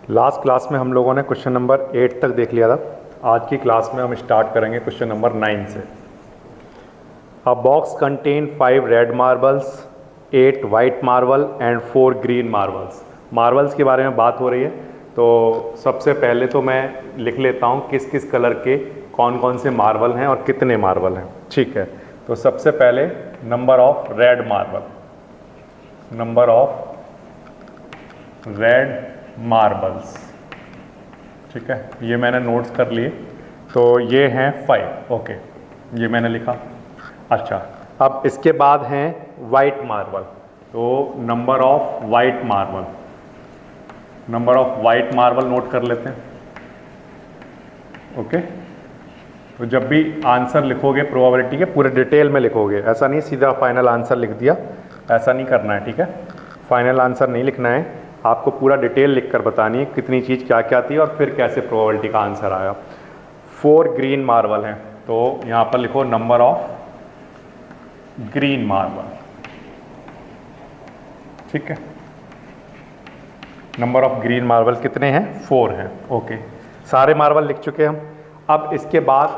Last class में हम लोगों ने क्वेश्चन नंबर 8 तक देख लिया था। आज की क्लास में हम स्टार्ट करेंगे क्वेश्चन नंबर 9 से। अ box contain 5 red marbles, 8 white marble and 4 green marbles. Marbles के बारे में बात हो रही है, तो सबसे पहले तो मैं लिख लेता हूँ किस किस कलर के कौन कौन से मार्बल हैं और कितने मार्बल हैं। ठीक है, तो सबसे पहले number of red marble, number of red marbles. ठीक है, ये मैंने नोट्स कर लिए, तो ये हैं 5। ओके, ये मैंने लिखा। अच्छा, अब इसके बाद हैं वाइट मार्बल, तो number of white marble, number of white marble note कर लेते हैं। ओके, तो जब भी आंसर लिखोगे प्रोबेबिलिटी के पूरे डिटेल में लिखोगे, ऐसा नहीं सीधा फाइनल आंसर लिख दिया, ऐसा नहीं करना है। ठीक है, फाइनल आंसर नहीं लिखना है, आपको पूरा डिटेल लिखकर बतानी है कितनी चीज़ क्या क्या थी और फिर कैसे प्रोबेबिलिटी का आंसर आया। 4 ग्रीन मार्बल हैं, तो यहाँ पर लिखो नंबर ऑफ ग्रीन मार्बल। ठीक है, नंबर ऑफ ग्रीन मार्बल कितने हैं? 4 हैं। ओके, सारे मार्बल लिख चुके हम। अब इसके बाद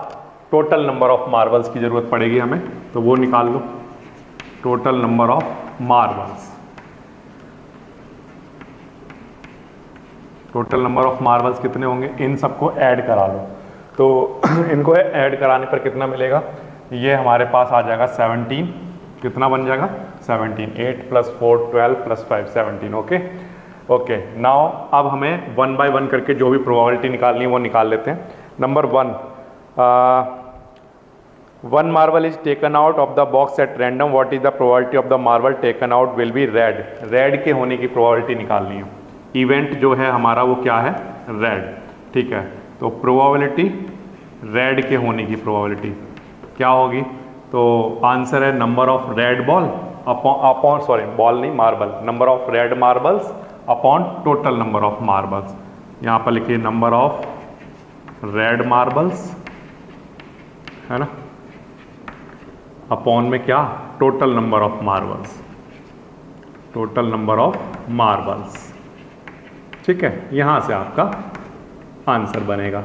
टोटल नंबर ऑफ मार्बल्स की ज़रूरत पड़ेगी हमें, तो वो निकाल लो। Total number of marbles, total number of marbles कितने होंगे? इन सबको ऐड करा लो, तो इनको ऐड कराने पर कितना मिलेगा? ये हमारे पास आ जाएगा 17। कितना बन जाएगा? 17। 8 + 4 12 + 5 17। ओके ओके, नाउ अब हमें 1 बाय 1 करके जो भी प्रोबेबिलिटी निकालनी है वो निकाल लेते हैं। Number 1, 1 marble is taken out of the box eight random, what is the probability of the marble taken out will be red. Red के होने की प्रोबेबिलिटी निकालनी है। इवेंट जो है हमारा वो क्या है? रेड। ठीक है, तो प्रोबेबिलिटी रेड के होने की प्रोबेबिलिटी क्या होगी? तो आंसर है number of red ball upon sorry ball नहीं marble, number of red marbles upon total number of marbles. यहाँ पर लिखिए नंबर ऑफ रेड मार्बल्स, है ना, अपॉन में क्या? Total number of marbles, total number of marbles. ठीक है, यहाँ से आपका आंसर बनेगा।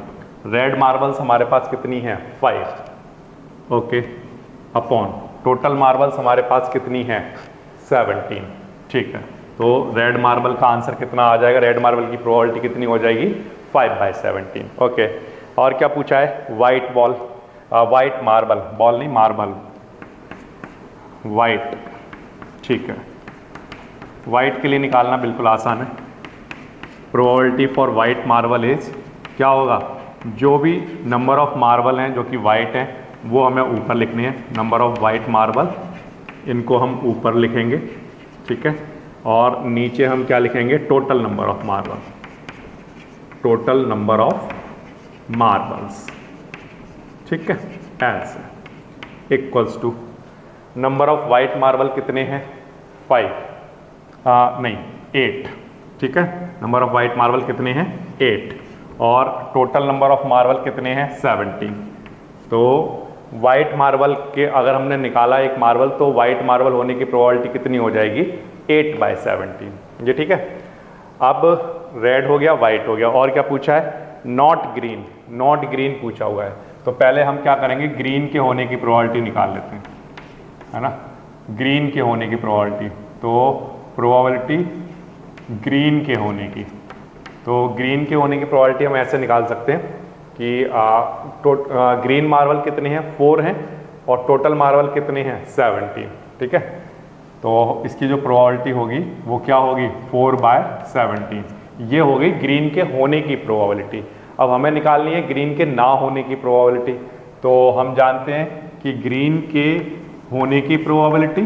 रेड मार्बल्स हमारे पास कितनी है? 5। ओके, अपॉन टोटल मार्बल्स हमारे पास कितनी है? 17। ठीक है, तो रेड मार्बल का आंसर कितना आ जाएगा? रेड मार्बल की प्रोबेबिलिटी कितनी हो जाएगी? 5/17। ओके, और क्या पूछा है? White ball, white marble, ball नहीं मार्बल, वाइट। ठीक है, वाइट के लिए निकालना बिल्कुल आसान है। Probability for white marble is क्या होगा? जो भी नंबर ऑफ मार्बल हैं जो कि वाइट हैं वो हमें ऊपर लिखने हैं। नंबर ऑफ वाइट मार्बल, इनको हम ऊपर लिखेंगे। ठीक है, और नीचे हम क्या लिखेंगे? Total number of marble, total number of marbles. ठीक है, ऐसे equals to number of white marble कितने हैं? 5 नहीं 8। ठीक है, नंबर ऑफ वाइट मार्बल कितने हैं? 8, और टोटल नंबर ऑफ मार्बल कितने हैं? 17। तो वाइट मार्बल के अगर हमने निकाला एक मार्बल, तो वाइट मार्बल होने की प्रोबेबिलिटी कितनी हो जाएगी? 8/17। ये ठीक है। अब रेड हो गया, वाइट हो गया, और क्या पूछा है? नॉट ग्रीन, नॉट ग्रीन पूछा हुआ है। तो पहले हम क्या करेंगे? ग्रीन के होने की प्रोबेबिलिटी निकाल लेते हैं, है ना, ग्रीन के होने की प्रोबेबिलिटी। तो प्रोबेबिलिटी ग्रीन के होने की, तो ग्रीन के होने की प्रोबेबिलिटी हम ऐसे निकाल सकते हैं कि ग्रीन मार्बल कितने हैं? 4 हैं, और टोटल मार्बल कितने हैं? 17। ठीक है, तो इसकी जो प्रोबेबिलिटी होगी वो क्या होगी? 4/17। ये हो गई ग्रीन के होने की प्रोबेबिलिटी। अब हमें निकालनी है ग्रीन के ना होने की प्रोबेबिलिटी। तो हम जानते हैं कि ग्रीन के होने की प्रोबेबिलिटी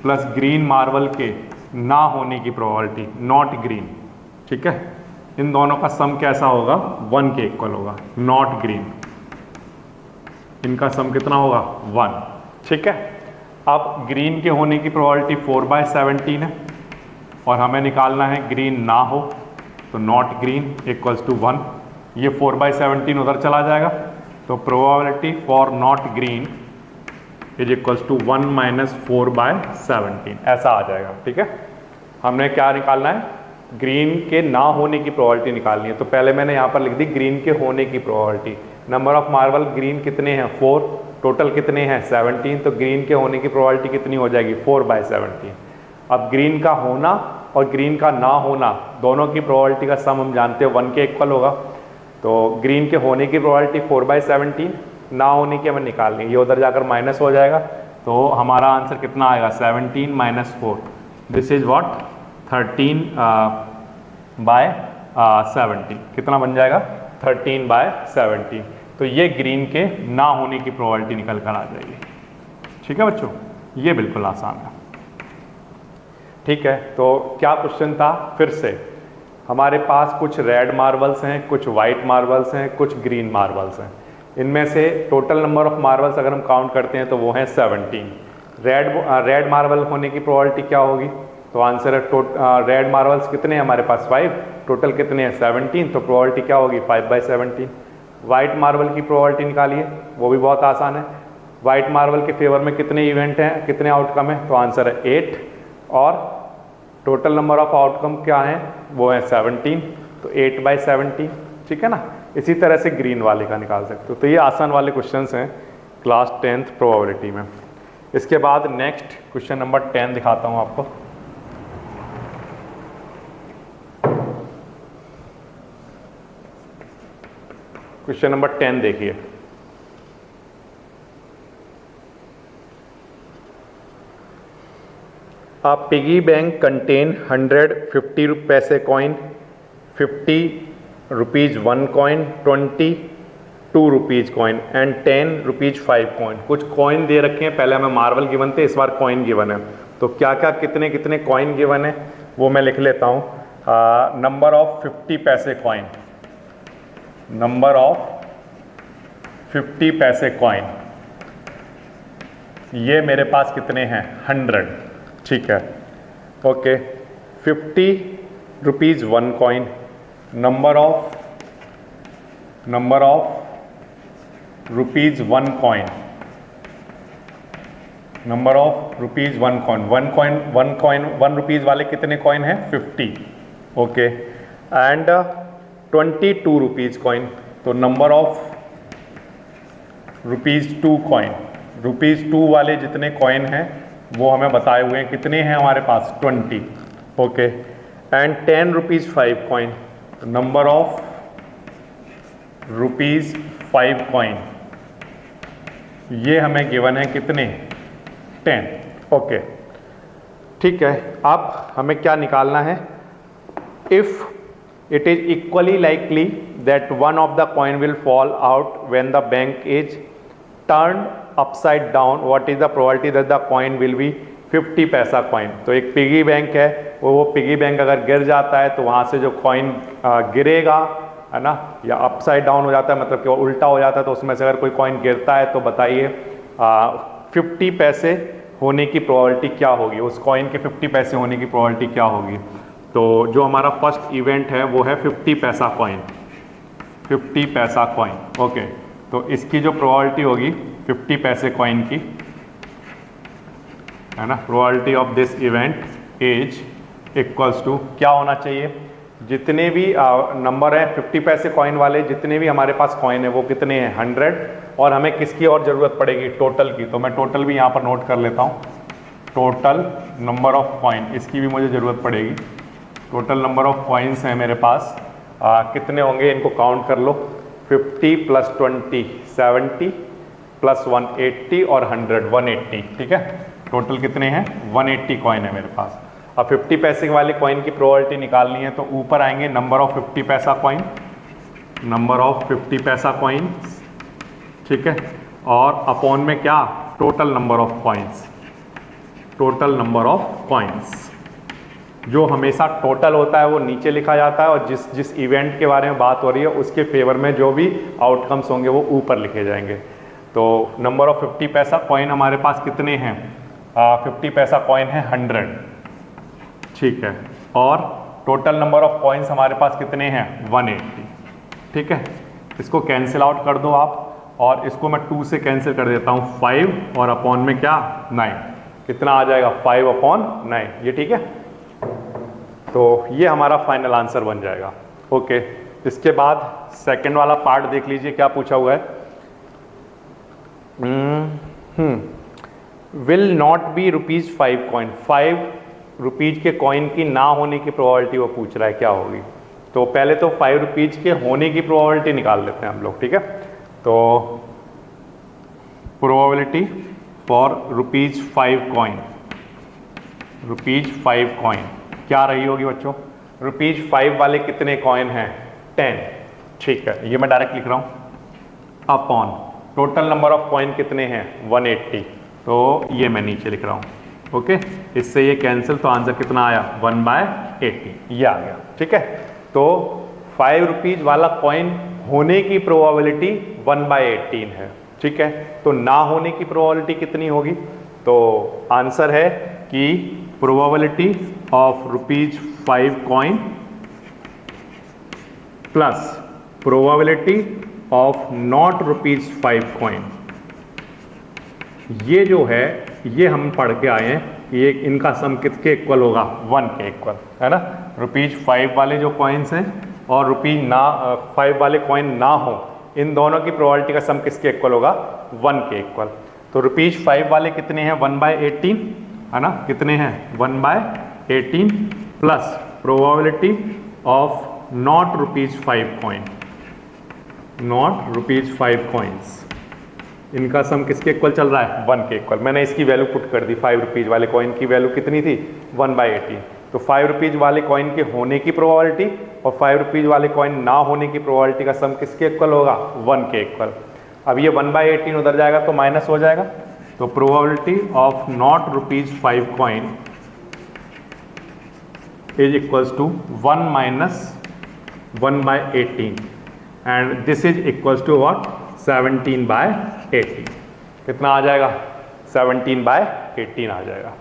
प्लस ग्रीन मार्बल के ना होने की प्रोबेबिलिटी, नॉट ग्रीन। ठीक है, इन दोनों का सम कैसा होगा? 1 के इक्वल होगा। नॉट ग्रीन, इनका सम कितना होगा? 1। ठीक है, अब ग्रीन के होने की प्रोबेबिलिटी 4/17 है, और हमें निकालना है ग्रीन ना हो, तो नॉट ग्रीन इक्वल्स टू 1। ये 4/17 उधर चला जाएगा, तो probability for not green is equals to 1 - 4/17, ऐसा आ जाएगा। ठीक है, हमने क्या निकालना है? ग्रीन के ना होने की प्रोबेबिलिटी निकालनी है। तो पहले मैंने यहाँ पर लिख दी ग्रीन के होने की probability. Number of marble green कितने हैं 4, टोटल कितने हैं 17, तो ग्रीन के होने की प्रोबेबिलिटी कितनी हो जाएगी 4/17। अब ग्रीन का होना और ग्रीन का ना होना दोनों की प्रोबेबिलिटी का सम हम जानते हैं 1 के इक्वल होगा। तो ग्रीन के होने की प्रोबेबिलिटी 4/17, ना होने की हमें निकालनी है, ये उधर जाकर माइनस हो जाएगा। तो हमारा आंसर कितना आएगा 17 - 4, दिस इज व्हाट 13/17। कितना बन जाएगा 13/17। तो ये ग्रीन के ना होने की प्रोबेबिलिटी निकल कर आ जाएगी। ठीक है बच्चों, ये बिल्कुल आसान है। ठीक है, तो क्या क्वेश्चन था फिर से, हमारे पास कुछ रेड मार्बल्स हैं, कुछ वाइट मार्बल्स हैं, कुछ ग्रीन मार्बल्स हैं। इनमें से टोटल नंबर ऑफ मार्बल्स अगर हम काउंट करते हैं तो वो हैं 17। रेड मार्बल होने की प्रोबेबिलिटी क्या होगी, तो आंसर है रेड मार्बल्स कितने हैं हमारे पास 5, टोटल कितने हैं 17, तो प्रोबेबिलिटी क्या होगी 5/17। वाइट मार्बल की प्रोबेबिलिटी निकालिए, वो भी बहुत आसान है। वाइट मार्बल के फेवर में कितने इवेंट हैं, कितने आउटकम है, तो आंसर है 8, और टोटल नंबर ऑफ आउटकम क्या है वो है 17, तो 8/17। ठीक है ना। इसी तरह से ग्रीन वाले का निकाल सकते हो। तो ये आसान वाले क्वेश्चंस हैं क्लास 10th प्रोबेबिलिटी में। इसके बाद नेक्स्ट क्वेश्चन नंबर 10 दिखाता हूँ आपको। क्वेश्चन नंबर 10 देखिए, A piggy bank contain 100 50 पैसे coin, 50 rupees 1 coin, 20 2 rupees coin and 10 rupees 5 coin। कुछ कॉइन दे रखे हैं, पहले हमें मार्बल गिवन थे, इस बार कॉइन गिवन है। तो क्या क्या कितने कितने कॉइन गिवन है वो मैं लिख लेता हूँ। नंबर ऑफ 50 पैसे कॉइन, नंबर ऑफ 50 पैसे कॉइन, ये मेरे पास कितने हैं 100। ठीक है, okay. 50 rupees 1 coin, number of rupees 1 coin, number of rupees 1 coin, 1 rupees वाले कितने कॉइन हैं 50, ओके। एंड 22 रुपीज़ कॉइन, तो number of rupees 2 coin, rupees 2 वाले जितने कॉइन हैं वो हमें बताए हुए हैं, कितने हैं हमारे पास 20, okay. And 10 rupees 5 coin, number of rupees 5 coin, ये हमें गिवन है कितने 10, ओके। ठीक है, अब हमें क्या निकालना है, if it is equally likely that one of the coin will fall out when the bank is turned upside down, what is the probability that the coin will be 50 पैसा कॉइन। तो एक पिगी बैंक है, वो piggy bank अगर गिर जाता है तो वहाँ से जो कॉइन गिरेगा है ना, या अपसाइड डाउन हो जाता है मतलब कि वो उल्टा हो जाता है, तो उसमें से अगर कोई कॉइन गिरता है तो बताइए 50 पैसे होने की प्रोबेबिलिटी क्या होगी, उस कॉइन के 50 पैसे होने की प्रोबेबिलिटी क्या होगी। तो जो हमारा फर्स्ट इवेंट है वो है 50 पैसा कॉइन, 50 पैसा कॉइन, ओके। तो इसकी जो प्रोबेबिलिटी होगी 50 पैसे कॉइन की, है ना, probability of this event is equals to क्या होना चाहिए, जितने भी नंबर है 50 पैसे कॉइन वाले जितने भी हमारे पास कॉइन है वो कितने हैं 100, और हमें किसकी और ज़रूरत पड़ेगी टोटल की। तो मैं टोटल भी यहाँ पर नोट कर लेता हूँ, टोटल नंबर ऑफ कॉइन, इसकी भी मुझे ज़रूरत पड़ेगी। टोटल नंबर ऑफ कॉइन्स हैं मेरे पास, कितने होंगे इनको काउंट कर लो, 50 + 20 70 + 180 और 100 180। ठीक है, टोटल कितने हैं 180 कॉइन है मेरे पास। अब 50 पैसे वाले कॉइन की प्रोबेबिलिटी निकालनी है, तो ऊपर आएंगे नंबर ऑफ 50 पैसा कॉइन, नंबर ऑफ 50 पैसा कॉइन, ठीक है, और अपॉन में क्या total number of coins, total number of coins. जो हमेशा टोटल होता है वो नीचे लिखा जाता है, और जिस इवेंट के बारे में बात हो रही है उसके फेवर में जो भी आउटकम्स होंगे वो ऊपर लिखे जाएंगे। तो नंबर ऑफ 50 पैसा कॉइन हमारे पास कितने हैं, 50 पैसा कॉइन है 100, ठीक है, और टोटल नंबर ऑफ कॉइन्स हमारे पास कितने हैं 180। ठीक है, इसको कैंसिल आउट कर दो आप, और इसको मैं 2 से कैंसिल कर देता हूँ 5, और अपॉन में क्या 9, कितना आ जाएगा 5/9, ये ठीक है। तो ये हमारा फाइनल आंसर बन जाएगा। ओके, इसके बाद सेकंड वाला पार्ट देख लीजिए क्या पूछा हुआ है। Will not be rupees 5 coin, 5 rupees के कॉइन की ना होने की प्रोबेबिलिटी वो पूछ रहा है क्या होगी। तो पहले तो 5 रुपीज के होने की प्रोबेबिलिटी निकाल लेते हैं हम लोग, ठीक है। तो probability for rupees 5 coin, rupees 5 coin क्या रही होगी बच्चों? रुपीज 5 वाले कितने कॉइन हैं? 10, ठीक है। ये मैं डायरेक्ट लिख रहा हूँ upon total number of coin कितने हैं? 180, तो ये मैं नीचे लिख रहा हूँ। ओके, इससे ये कैंसिल, तो आंसर कितना आया? 1/80, ये आ गया, ठीक है। तो 5 रुपीज वाला कॉइन होने की प्रोबेबिलिटी 1/18 है, ठीक है। तो ना होने की प्रोबेबिलिटी कितनी होगी? तो आंसर है कि probability of rupees 5 coin plus probability of not rupees 5 coin, ये जो है ये हम पढ़ के आए हैं कि ये इनका सम किसके इक्वल होगा? 1 के इक्वल, है ना। रुपीज 5 वाले जो कॉइन्स हैं और रुपीज 5 वाले कॉइन ना हो, इन दोनों की प्रोबेबिलिटी का सम किसके इक्वल होगा? 1 के इक्वल। तो रुपीज 5 वाले कितने हैं? 1/18, है ना। कितने हैं? 1/18 plus probability of not rupees 5 coin, not rupees 5 coins, इनका सम किसके इक्वल चल रहा है? 1 के इक्वल। मैंने इसकी वैल्यू पुट कर दी, 5 रुपीज वाले कॉइन की वैल्यू कितनी थी? 1/18। तो 5 रुपीज वाले कॉइन के होने की प्रोबेबिलिटी और 5 रुपीज वाले कॉइन ना होने की प्रोबेबिलिटी का सम किसके इक्वल होगा? 1 के इक्वल। अब ये 1/18 उधर जाएगा तो माइनस हो जाएगा, तो probability of not rupees 5 coin is equals to 1 minus 1/18 and this is equals to what? 17/18। कितना आ जाएगा? 17/18 आ जाएगा।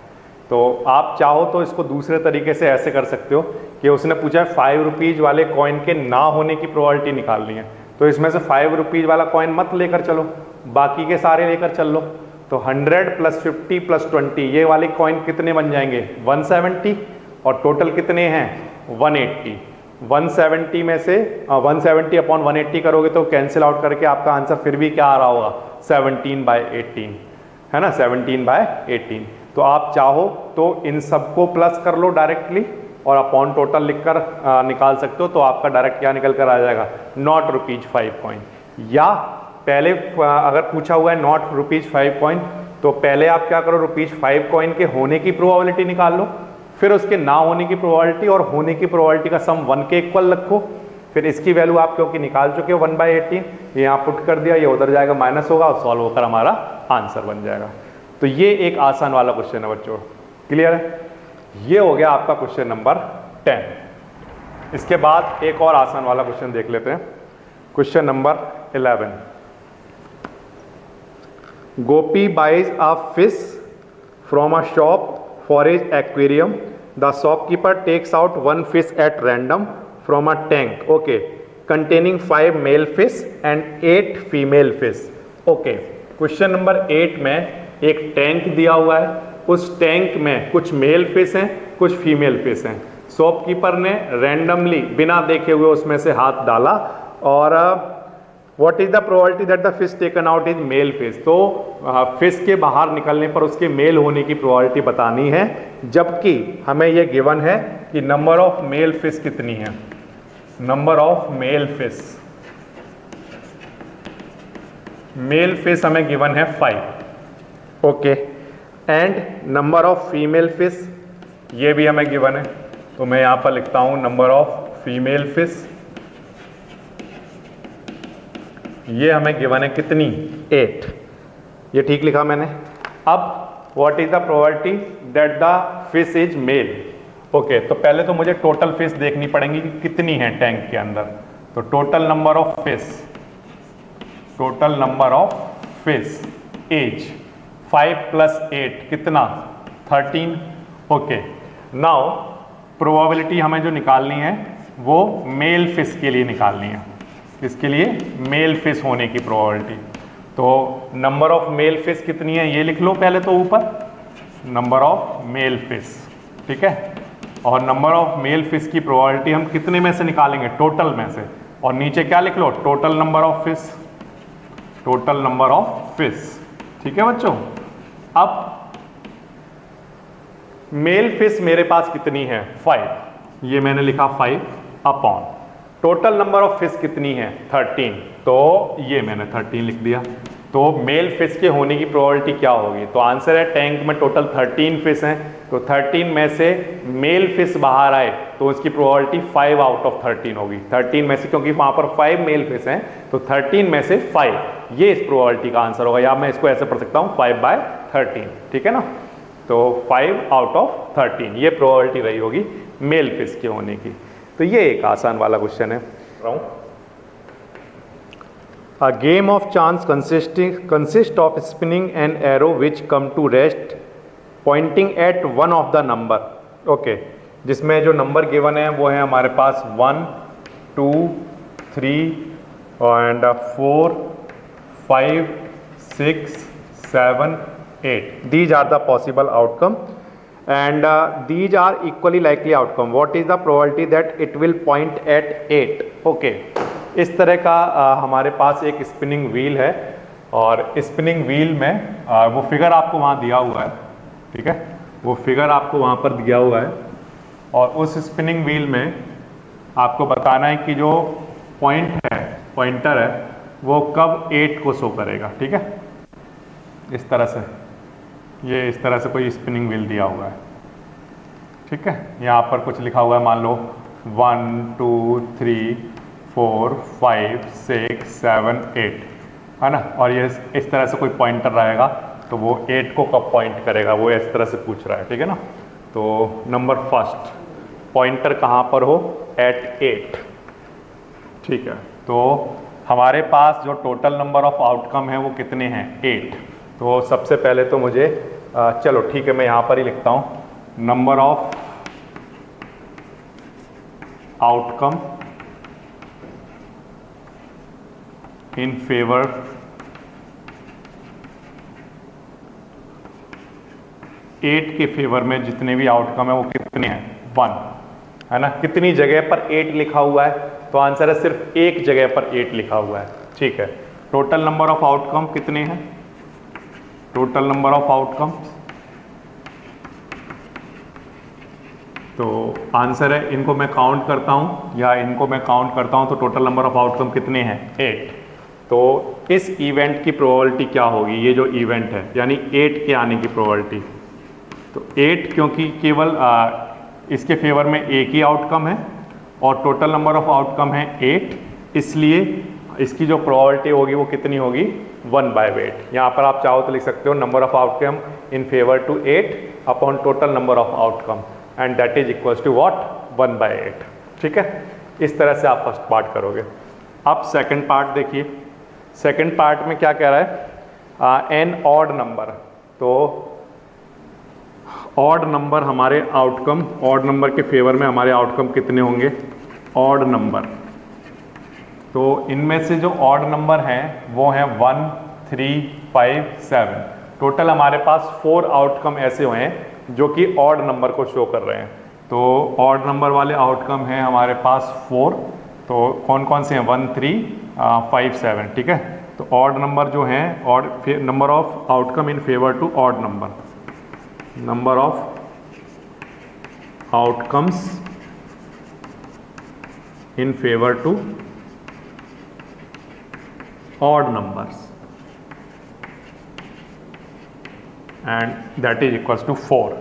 तो आप चाहो तो इसको दूसरे तरीके से ऐसे कर सकते हो कि उसने पूछा है 5 रुपीज वाले कॉइन के ना होने की प्रोबेबिलिटी निकालनी है, तो इसमें से 5 रुपीज वाला कॉइन मत लेकर चलो, बाकी के सारे लेकर चल लो। तो 100 + 50 + 20 ये वाले कॉइन कितने बन जाएंगे? 170, और टोटल कितने हैं? 180। 170 में से 170 अपॉन 180 करोगे तो कैंसिल आउट करके आपका आंसर फिर भी क्या आ रहा होगा? 17/18, है ना, 17/18। तो आप चाहो तो इन सबको प्लस कर लो डायरेक्टली और अपॉन टोटल लिखकर निकाल सकते हो, तो आपका डायरेक्ट क्या निकल कर आ जाएगा? Not rupees 5 coin. या पहले अगर पूछा हुआ है नॉट रुपीज 5 कॉइन, तो पहले आप क्या करो? रुपीज 5 कॉइन के होने की प्रोबेबिलिटी निकाल लो, फिर उसके ना होने की प्रोबेबिलिटी और होने की प्रोबेबिलिटी का सम 1 के इक्वल रखो। फिर इसकी वैल्यू आप क्योंकि निकाल चुके हो 1/18, ये यहाँ पुट कर दिया, ये उधर जाएगा माइनस होगा और सॉल्व होकर हमारा आंसर बन जाएगा। तो ये एक आसान वाला क्वेश्चन है बच्चों, क्लियर है। ये हो गया आपका क्वेश्चन नंबर 10। इसके बाद एक और आसान वाला क्वेश्चन देख लेते हैं, question number 11। Gopi buys a fish from a shop for his aquarium. The shopkeeper takes out 1 fish at random from a tank, okay, containing 5 male fish and 8 female fish. Okay, question number 8 में एक tank दिया हुआ है, उस tank में कुछ mail fish हैं, कुछ फीमेल फिश हैं। शॉपकीपर ने रैंडमली बिना देखे हुए उसमें से हाथ डाला और what is the probability that the fish taken out is male fish. तो फिश के बाहर निकलने पर उसके मेल होने की प्रोबेबिलिटी बतानी है, जबकि हमें यह गिवन है कि नंबर ऑफ मेल फिश कितनी है? Number of male fish, male fish हमें गिवन है 5, okay, and number of female fish ये भी हमें गिवन है। तो मैं यहां पर लिखता हूं नंबर ऑफ फीमेल फिश, ये हमें गिवन है कितनी? 8। ये ठीक लिखा मैंने। अब what is the probability that the fish is male? Okay, तो पहले तो मुझे टोटल फिश देखनी पड़ेंगी कि कितनी है टैंक के अंदर। तो total number of fish, total number of fish as 5 + 8 कितना? 13। ओके, नाउ प्रोबेबिलिटी हमें जो निकालनी है वो मेल फिश के लिए निकालनी है। इसके लिए मेल फिश होने की प्रोबेबिलिटी। तो नंबर ऑफ मेल फिश कितनी है ये लिख लो पहले तो ऊपर, नंबर ऑफ मेल फिश, ठीक है। और नंबर ऑफ मेल फिश की प्रोबेबिलिटी हम कितने में से निकालेंगे, टोटल में से, और नीचे क्या लिख लो, total number of fish, total number of fish. ठीक है बच्चों। अब मेल फिश मेरे पास कितनी है, 5, ये मैंने लिखा 5 upon total number of fish कितनी है 13, तो ये मैंने 13 लिख दिया। तो मेल फिश के होने की प्रोबेबिलिटी क्या होगी, तो आंसर है टैंक में टोटल 13 फिश हैं, तो 13 में से मेल फिश बाहर आए तो उसकी प्रोबेबिलिटी 5 आउट ऑफ 13 होगी। 13 में से, क्योंकि वहां पर 5 मेल फिश हैं, तो 13 में से 5, ये इस प्रोबेबिलिटी का आंसर होगा। या मैं इसको ऐसे पढ़ सकता हूँ 5/13, ठीक है ना। तो 5 आउट ऑफ 13 ये प्रोबेबिलिटी रही होगी मेल फिश के होने की। तो ये एक आसान वाला क्वेश्चन है। A game of chance consists of spinning an arrow which come to rest pointing at one of the number. Okay, जिसमें जो नंबर गिवन है वो है हमारे पास 1, 2, 3 and 4, 5, 6, 7, 8. These are the possible outcome and these are equally likely outcome. What is the probability that it will point at 8? Okay. इस तरह का हमारे पास एक स्पिनिंग व्हील है और स्पिनिंग व्हील में वो फिगर आपको वहाँ दिया हुआ है, ठीक है, वो फिगर आपको वहाँ पर दिया हुआ है और उस स्पिनिंग व्हील में आपको बताना है कि जो पॉइंटर है वो कब 8 को शो करेगा। ठीक है, इस तरह से, ये इस तरह से कोई स्पिनिंग व्हील दिया हुआ है। ठीक है, यहाँ पर कुछ लिखा हुआ है, मान लो 1, 2, 3, 4, 5, 6, 7, 8, है ना, और ये इस तरह से कोई पॉइंटर रहेगा तो वो 8 को कब पॉइंट करेगा, वो इस तरह से पूछ रहा है। ठीक है ना। तो नंबर फर्स्ट, पॉइंटर कहाँ पर हो, एट 8। ठीक है, तो हमारे पास जो टोटल नंबर ऑफ आउटकम है वो कितने हैं, 8। तो सबसे पहले तो मुझे चलो ठीक है, मैं यहाँ पर ही लिखता हूँ, number of outcome in favour eight के फेवर में जितने भी आउटकम है वो कितने हैं, 1, है ना। कितनी जगह पर 8 लिखा हुआ है, तो आंसर है सिर्फ एक जगह पर 8 लिखा हुआ है। ठीक है, टोटल नंबर ऑफ आउटकम कितने हैं, टोटल नंबर ऑफ आउटकम, तो आंसर है, इनको मैं काउंट करता हूं या इनको मैं काउंट करता हूं तो टोटल नंबर ऑफ आउटकम कितने हैं, 8। तो इस इवेंट की प्रोबेबिलिटी क्या होगी, ये जो इवेंट है यानी 8 के आने की प्रोबेबिलिटी, तो 8 क्योंकि केवल इसके फेवर में एक ही आउटकम है और टोटल नंबर ऑफ आउटकम है 8, इसलिए इसकी जो प्रोबेबिलिटी होगी वो कितनी होगी, 1/8। यहाँ पर आप चाहो तो लिख सकते हो number of outcome in favour to 8 upon total number of outcome and that is equals to what, 1/8। ठीक है, इस तरह से आप फर्स्ट पार्ट करोगे। अब सेकंड पार्ट देखिए, सेकंड पार्ट में क्या कह रहा है, एन ऑड नंबर, तो ऑड नंबर हमारे आउटकम, ऑड नंबर के फेवर में हमारे आउटकम कितने होंगे, ऑड नंबर, तो इनमें से जो ऑड नंबर हैं वो हैं 1, 3, 5, 7। टोटल हमारे पास 4 आउटकम ऐसे हुए हैं जो कि ऑड नंबर को शो कर रहे हैं। तो ऑड नंबर वाले आउटकम हैं हमारे पास 4, तो कौन कौन से हैं, 1, 3, 5, 7। ठीक है, तो ऑड नंबर जो हैं, odd number of outcome in favour to odd number, number of outcomes in favour to odd numbers and that is equals to 4।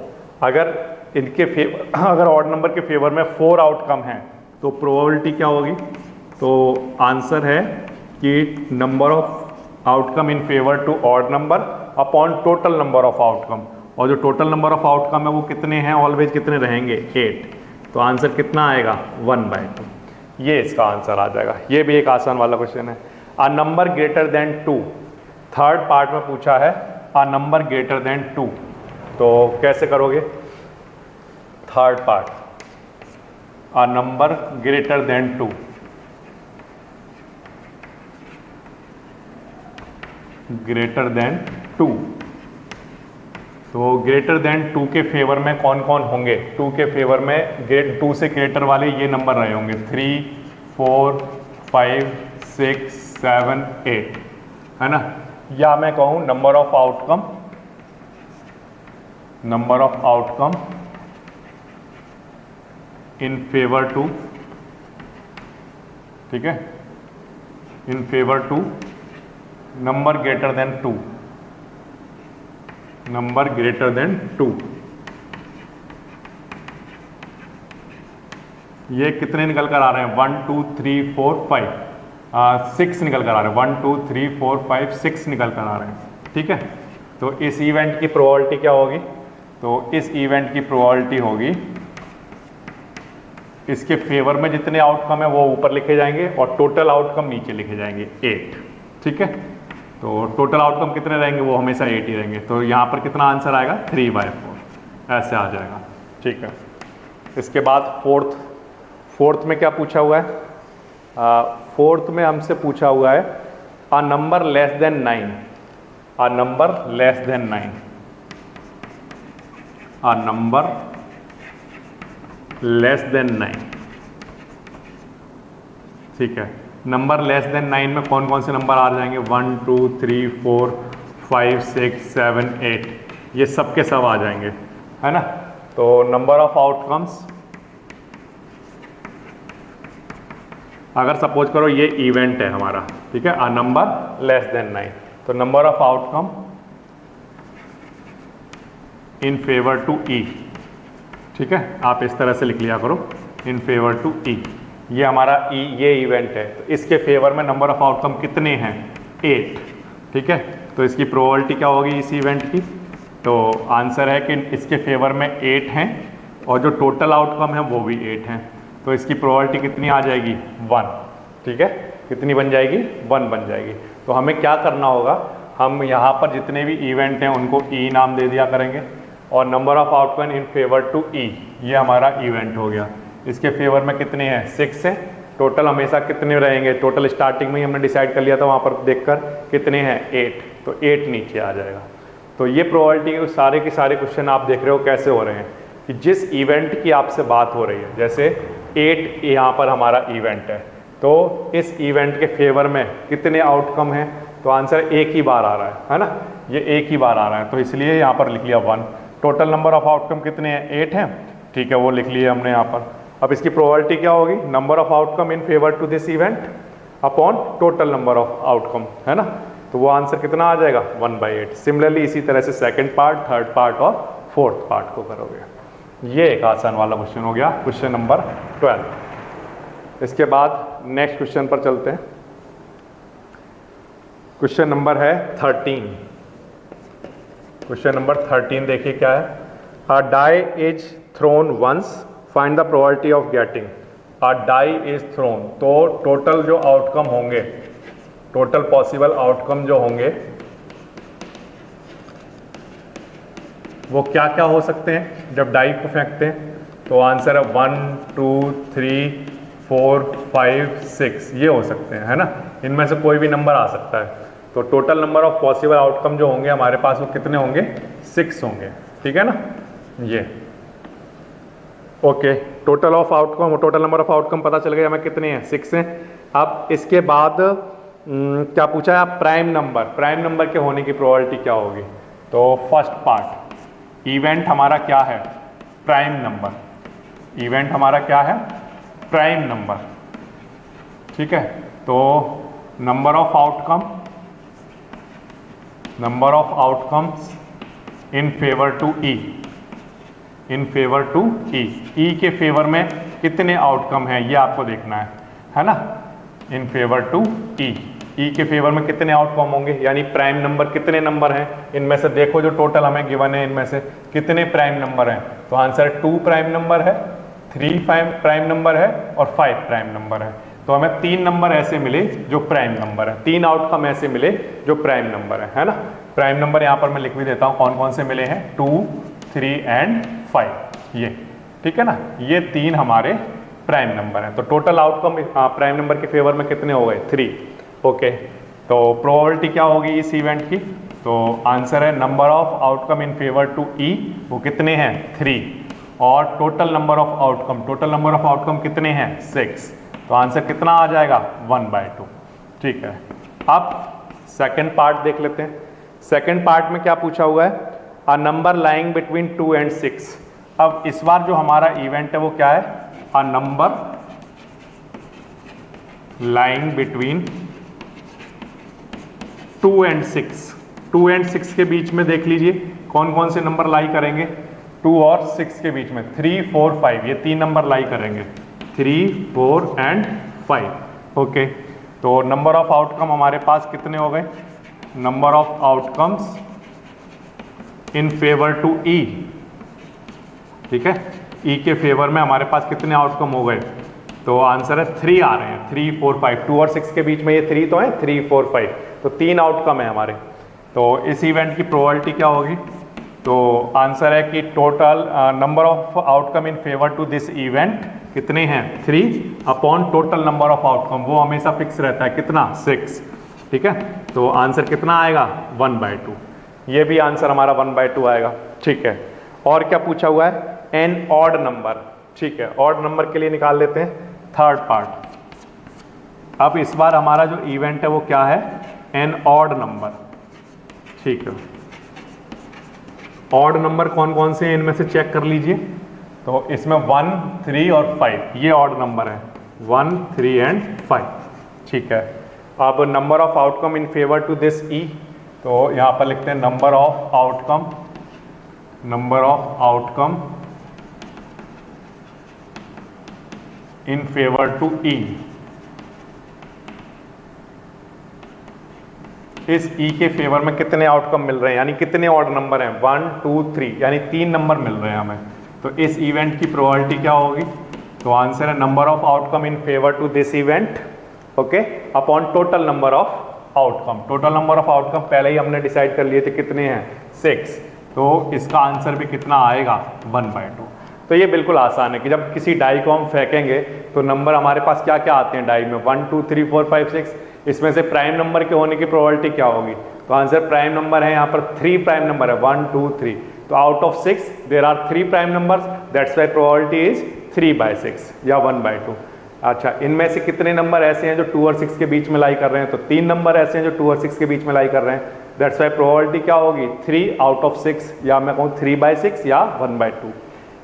अगर इनके फेवर, अगर ऑड नंबर के फेवर में 4 आउटकम हैं तो प्रोबेबिलिटी क्या होगी, तो आंसर है कि number of outcome in favour to odd number upon total number of outcome, और जो टोटल नंबर ऑफ आउटकम है वो कितने हैं, ऑलवेज कितने रहेंगे, 8। तो आंसर कितना आएगा, 1/2। ये इसका आंसर आ जाएगा। ये भी एक आसान वाला क्वेश्चन है। A number greater than 2, third part में पूछा है अ नंबर ग्रेटर देन 2, तो कैसे करोगे, third part, a number greater than 2, greater than 2, तो ग्रेटर देन 2 के फेवर में कौन कौन होंगे? 2 के फेवर में 2 से ग्रेटर वाले ये नंबर रहे होंगे 3, 4, 5, 6, 7, 8, है ना। या मैं कहूँ number of outcome in favour to, ठीक है, in favour to number greater than 2, number greater than 2। ये कितने निकल कर आ रहे हैं? 1 2 3 4 5 6 निकल कर आ रहे हैं। 1 2 3 4 5 6 निकल कर आ रहे हैं, ठीक है। तो इस इवेंट की प्रोबेबिलिटी क्या होगी? तो इस इवेंट की प्रोबेबिलिटी होगी, इसके फेवर में जितने आउटकम है वो ऊपर लिखे जाएंगे और टोटल आउटकम नीचे लिखे जाएंगे 8, ठीक है। तो टोटल आउटकम कितने रहेंगे? वो हमेशा 8 ही रहेंगे। तो यहाँ पर कितना आंसर आएगा? 3/4 ऐसे आ जाएगा, ठीक है। इसके बाद फोर्थ में क्या पूछा हुआ है? फोर्थ में हमसे पूछा हुआ है a number less than 9, a number less than 9, a number less than 9, ठीक है। नंबर लेस देन 9 में कौन कौन से नंबर आ जाएंगे? 1 2 3 4 5 6 7 8, ये सब के सब आ जाएंगे, है ना। तो नंबर ऑफ आउटकम्स, अगर सपोज करो ये इवेंट है हमारा, ठीक है, अ नंबर लेस देन 9, तो number of outcome in favour to E, ठीक है। आप इस तरह से लिख लिया करो, इन फेवर टू ई। ये हमारा ई, ये इवेंट है, तो इसके फेवर में नंबर ऑफ आउटकम कितने हैं? 8, ठीक है। तो इसकी प्रोबेबिलिटी क्या होगी इस इवेंट की? तो आंसर है कि इसके फेवर में 8 हैं और जो टोटल आउटकम है वो भी 8 हैं। तो इसकी प्रोबेबिलिटी कितनी आ जाएगी? 1, ठीक है। कितनी बन जाएगी? 1 बन जाएगी। तो हमें क्या करना होगा? हम यहाँ पर जितने भी इवेंट हैं उनको ई नाम दे दिया करेंगे और number of outcome in favour to E, ये हमारा इवेंट हो गया। इसके फेवर में कितने हैं? 6 हैं। टोटल हमेशा कितने रहेंगे? टोटल स्टार्टिंग में ही हमने डिसाइड कर लिया था वहाँ पर देखकर कितने हैं? 8, तो 8 नीचे आ जाएगा। तो ये प्रोबेबिलिटी सारे के सारे क्वेश्चन आप देख रहे हो कैसे हो रहे हैं कि जिस इवेंट की आपसे बात हो रही है, जैसे 8 यहाँ पर हमारा इवेंट है, तो इस इवेंट के फेवर में कितने आउटकम हैं? तो आंसर एक ही बार आ रहा है ना, ये एक ही बार आ रहा है, तो इसलिए यहाँ पर लिख लिया 1। टोटल नंबर ऑफ आउटकम कितने हैं? 8 हैं, ठीक है, वो लिख लिए हमने यहाँ पर। अब इसकी प्रोबेबिलिटी क्या होगी? Number of outcome in favour to this event upon total number of outcome, है ना। तो वो आंसर कितना आ जाएगा? 1/8। सिमिलरली इसी तरह से सेकंड पार्ट, थर्ड पार्ट और फोर्थ पार्ट को करोगे। ये एक आसान वाला क्वेश्चन हो गया, क्वेश्चन नंबर 12। इसके बाद नेक्स्ट क्वेश्चन पर चलते हैं। क्वेश्चन नंबर है 13। क्वेश्चन नंबर 13 देखिए क्या है। A die is thrown once, find the probability of getting. A die is thrown, तो टोटल जो आउटकम होंगे, टोटल पॉसिबल आउटकम जो होंगे वो क्या क्या हो सकते हैं जब डाई को फेंकते हैं? तो आंसर है 1 2 3 4 5 6, ये हो सकते हैं, है ना। इनमें से कोई भी नंबर आ सकता है। तो total number of possible outcome जो होंगे हमारे पास वो कितने होंगे? 6 होंगे, ठीक है ना। ये okay, total of outcome, total number of outcome पता चल गया हमें कितने हैं? 6 हैं। अब इसके बाद क्या पूछा है? आप प्राइम नंबर के होने की प्रोबेबिलिटी क्या होगी? तो फर्स्ट पार्ट, इवेंट हमारा क्या है? Prime number. इवेंट हमारा क्या है? प्राइम नंबर, ठीक है। तो number of outcomes in favour to E, in favour to E, E के फेवर में कितने आउटकम हैं ये आपको देखना है ना। इन फेवर टू ई, ई के फेवर में कितने आउटकम होंगे, यानी प्राइम नंबर कितने नंबर हैं इनमें से? देखो जो टोटल हमें गिवन है इनमें से कितने प्राइम नंबर हैं? तो आंसर 2 प्राइम नंबर है, 3 प्राइम नंबर है और 5 प्राइम नंबर है। तो हमें 3 नंबर ऐसे मिले जो प्राइम नंबर है, 3 आउटकम ऐसे मिले जो प्राइम नंबर है ना। प्राइम नंबर यहाँ पर मैं लिख भी देता हूँ कौन कौन से मिले हैं, 2 3 एंड 5, ये ठीक है ना। ये 3 हमारे प्राइम नंबर हैं। तो टोटल आउटकम प्राइम नंबर के फेवर में कितने हो गए? 3। ओके, तो प्रोबेबिलिटी क्या होगी इस इवेंट की? तो आंसर है number of outcome in favour to E, वो कितने हैं 3, और टोटल नंबर ऑफ आउटकम कितने हैं 6, तो आंसर कितना आ जाएगा 1/2। ठीक है, अब सेकंड पार्ट देख लेते हैं। सेकंड पार्ट में क्या पूछा हुआ है, a number lying between 2 and 6। अब इस बार जो हमारा इवेंट है वो क्या है, a number lying between 2 and 6। 2 and 6 के बीच में देख लीजिए कौन कौन से नंबर लाई करेंगे, 2 और 6 के बीच में 3, 4, 5, ये 3 नंबर लाई करेंगे, 3, 4 and 5। ओके, तो नंबर ऑफ आउटकम हमारे पास कितने हो गए, number of outcomes in favour to E. ठीक है, ई के फेवर में हमारे पास कितने आउटकम हो गए, तो आंसर है 3 आ रहे हैं, 3, 4, 5। 2 और 6 के बीच में ये 3 तो है, 3, 4, 5, तो 3 आउटकम है हमारे। तो इस इवेंट की प्रोबेबिलिटी क्या होगी, तो आंसर है कि total number of outcome in favour to this event कितने हैं 3 upon total number of outcome, वो हमेशा फिक्स रहता है कितना 6। ठीक है, तो आंसर कितना आएगा 1/2, ये भी आंसर हमारा 1/2 आएगा। ठीक है, और क्या पूछा हुआ है, एन ऑड नंबर। ठीक है, ऑड नंबर के लिए निकाल लेते हैं थर्ड पार्ट। अब इस बार हमारा जो इवेंट है वो क्या है, एन ऑड नंबर। ठीक है, ऑड नंबर कौन कौन से हैं इनमें से चेक कर लीजिए, तो इसमें 1, 3 और 5 ये ऑड नंबर है, 1, 3 एंड 5। ठीक है, अब number of outcome in favour to this E, तो यहाँ पर लिखते हैं number of outcome in favour to E. इस ई के फेवर में कितने आउटकम मिल रहे हैं, यानी कितने ऑड नंबर हैं, 1, 2, 3, यानी 3 नंबर मिल रहे हैं हमें। तो इस इवेंट की प्रोबेबिलिटी क्या होगी, तो आंसर है number of outcome in favour to this event, okay, upon total number of outcome. Total number of outcome पहले ही हमने डिसाइड कर लिए थे कितने हैं 6, तो इसका आंसर भी कितना आएगा 1/2। तो ये बिल्कुल आसान है कि जब किसी डाई को हम फेंकेंगे तो नंबर हमारे पास क्या क्या आते हैं डाई में, 1, 2, 3, 4, 5, 6, इसमें से प्राइम नंबर के होने की प्रोबेबिलिटी क्या होगी, तो आंसर प्राइम नंबर है यहाँ पर 3 प्राइम नंबर है, 1, 2, 3, तो out of 6 there are 3 prime numbers, that's why probability is 3/6 या 1/2। अच्छा, इनमें से कितने नंबर ऐसे हैं जो 2 और 6 के बीच में लाई कर रहे हैं, तो 3 नंबर ऐसे हैं जो 2 और 6 के बीच में लाई कर रहे हैं, दैट्स व्हाई प्रोबेबिलिटी क्या होगी 3 आउट ऑफ 6, या मैं कहूँ 3/6 या 1/2।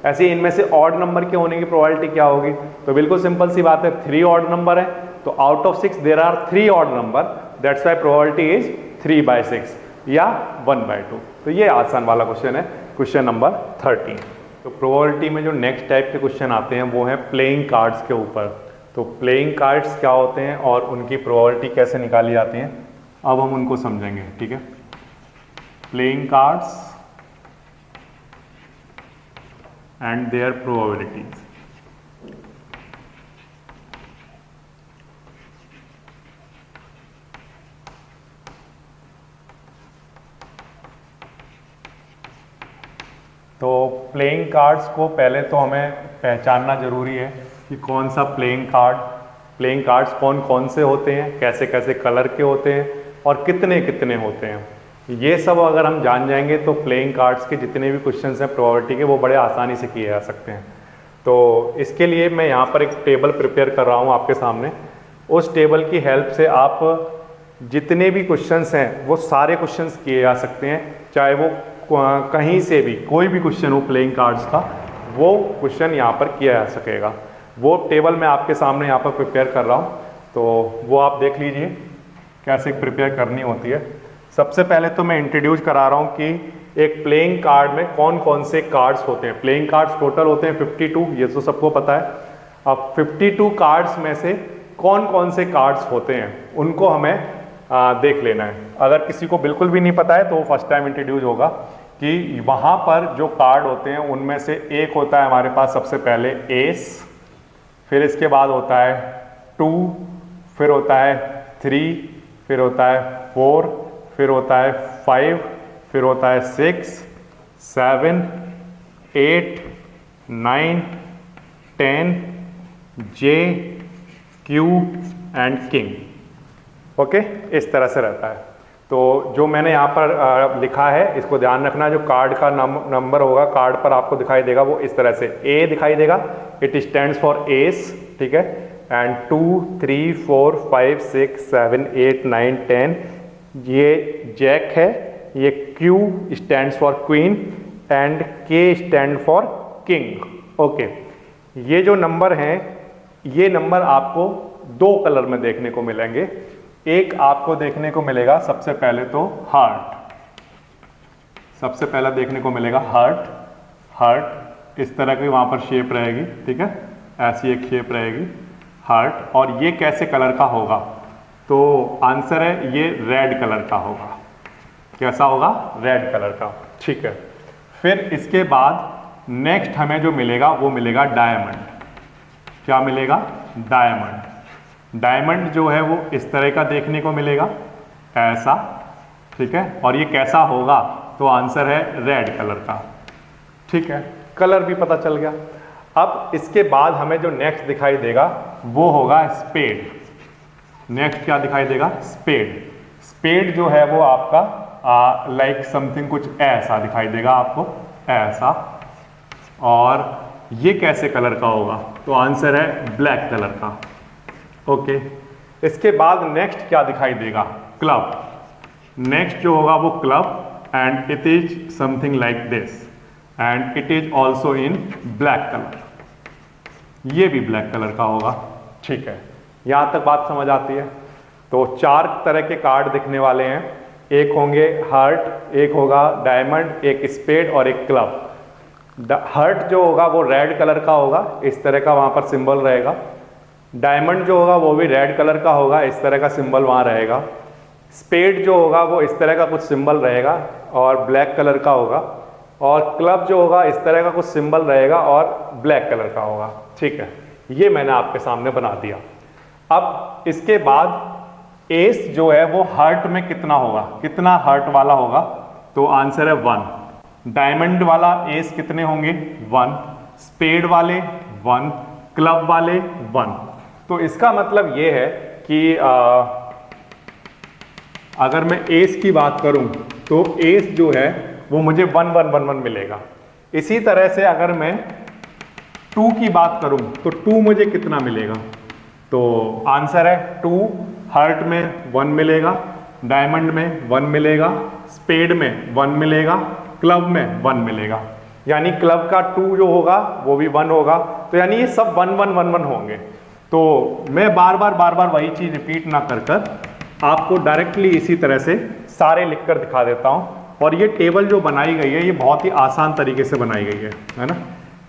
ऐसे इनमें से ऑड नंबर के होने की प्रोबेबिलिटी क्या होगी, तो बिल्कुल सिंपल सी बात है, 3 ऑड नंबर है, तो out of 6 there are 3 odd number, that's why probability is 3/6 या 1/2। तो ये आसान वाला क्वेश्चन है, क्वेश्चन नंबर 13। तो प्रोबेबिलिटी में जो नेक्स्ट टाइप के क्वेश्चन आते हैं वो है प्लेइंग कार्ड्स के ऊपर। तो प्लेइंग कार्ड्स क्या होते हैं और उनकी प्रोबेबिलिटी कैसे निकाली जाती है, अब हम उनको समझेंगे। ठीक है, playing cards and their probabilities। तो प्लेइंग कार्ड्स को पहले तो हमें पहचानना जरूरी है कि कौन सा प्लेइंग कार्ड्स कौन कौन से होते हैं, कैसे कैसे कलर के होते हैं और कितने कितने होते हैं। ये सब अगर हम जान जाएंगे तो प्लेइंग कार्ड्स के जितने भी क्वेश्चंस हैं प्रोबेबिलिटी के वो बड़े आसानी से किए जा सकते हैं। तो इसके लिए मैं यहाँ पर एक टेबल प्रिपेयर कर रहा हूँ आपके सामने। उस टेबल की हेल्प से आप जितने भी क्वेश्चंस हैं वो सारे क्वेश्चंस किए जा सकते हैं, चाहे वो कहीं से भी कोई भी क्वेश्चन हो प्लेइंग कार्ड्स का, वो क्वेश्चन यहाँ पर किया जा सकेगा। वो टेबल मैं आपके सामने यहाँ पर प्रिपेयर कर रहा हूँ, तो वो आप देख लीजिए कैसे प्रिपेयर करनी होती है। सबसे पहले तो मैं इंट्रोड्यूस करा रहा हूँ कि एक प्लेइंग कार्ड में कौन कौन से कार्ड्स होते हैं। प्लेइंग कार्ड्स टोटल होते हैं 52, ये तो सबको पता है। अब 52 कार्ड्स में से कौन कौन से कार्ड्स होते हैं उनको हमें देख लेना है। अगर किसी को बिल्कुल भी नहीं पता है तो वो फर्स्ट टाइम इंट्रोड्यूस होगा कि वहाँ पर जो कार्ड होते हैं उनमें से एक होता है हमारे पास सबसे पहले एस, फिर इसके बाद होता है 2, फिर होता है 3, फिर होता है 4, फिर होता है 5, फिर होता है 6, 7, 8, 9, 10, जे, क्यू एंड किंग। ओके, इस तरह से रहता है। तो जो मैंने यहाँ पर लिखा है इसको ध्यान रखना, जो कार्ड का नंबर होगा कार्ड पर आपको दिखाई देगा वो इस तरह से ए दिखाई देगा, इट स्टैंड्स फॉर एस, ठीक है, एंड 2 3 4 5 6 7 8 9 10 ये जैक है, ये Q stands for queen and के स्टैंड फॉर किंग। ओके, ये जो नंबर हैं ये नंबर आपको दो कलर में देखने को मिलेंगे। एक आपको देखने को मिलेगा सबसे पहले तो हार्ट, सबसे पहला देखने को मिलेगा हार्ट। हार्ट इस तरह की वहाँ पर शेप रहेगी, ठीक है, ऐसी एक शेप रहेगी हार्ट। और ये कैसे कलर का होगा? तो आंसर है ये रेड कलर का होगा। कैसा होगा? रेड कलर का, ठीक है। फिर इसके बाद नेक्स्ट हमें जो मिलेगा वो मिलेगा डायमंड। क्या मिलेगा? डायमंड। डायमंड जो है वो इस तरह का देखने को मिलेगा, ऐसा, ठीक है। और ये कैसा होगा? तो आंसर है रेड कलर का, ठीक है, कलर भी पता चल गया। अब इसके बाद हमें जो नेक्स्ट दिखाई देगा वो होगा स्पेड। नेक्स्ट क्या दिखाई देगा? स्पेड। स्पेड जो है वो आपका लाइक समथिंग कुछ ऐसा दिखाई देगा आपको, ऐसा। और ये कैसे कलर का होगा? तो आंसर है ब्लैक कलर का। ओके, इसके बाद नेक्स्ट क्या दिखाई देगा? क्लब। नेक्स्ट जो होगा वो club and it is something like this and it is also in black colour. ये भी ब्लैक कलर का होगा, ठीक है। यहाँ तक बात समझ आती है। तो चार तरह के कार्ड दिखने वाले हैं, एक होंगे हार्ट, एक होगा डायमंड, एक स्पेड और एक क्लब। हार्ट जो होगा वो रेड कलर का होगा, इस तरह का वहाँ पर सिंबल रहेगा। डायमंड जो होगा वो भी रेड कलर का होगा, इस तरह का सिंबल वहाँ रहेगा। स्पेड जो होगा वो इस तरह का कुछ सिंबल रहेगा और ब्लैक कलर का होगा। और क्लब जो होगा इस तरह का कुछ सिंबल रहेगा और ब्लैक कलर का होगा, ठीक है। ये मैंने आपके सामने बना दिया। अब इसके बाद एस जो है वो हार्ट में कितना होगा, कितना हार्ट वाला होगा? तो आंसर है 1। डायमंड वाला एस कितने होंगे? 1। स्पेड वाले 1, क्लब वाले 1। तो इसका मतलब ये है कि अगर मैं एस की बात करूं तो एस जो है वो मुझे 1 1 1 1 मिलेगा। इसी तरह से अगर मैं 2 की बात करूं तो 2 मुझे कितना मिलेगा? तो आंसर है 2 हार्ट में 1 मिलेगा, डायमंड में 1 मिलेगा, स्पेड में 1 मिलेगा, क्लब में 1 मिलेगा। यानी क्लब का 2 जो होगा वो भी 1 होगा। तो यानी ये सब 1 1 1 1 होंगे। तो मैं बार बार वही चीज़ रिपीट ना कर आपको डायरेक्टली इसी तरह से सारे लिखकर दिखा देता हूँ। और ये टेबल जो बनाई गई है ये बहुत ही आसान तरीके से बनाई गई है ना।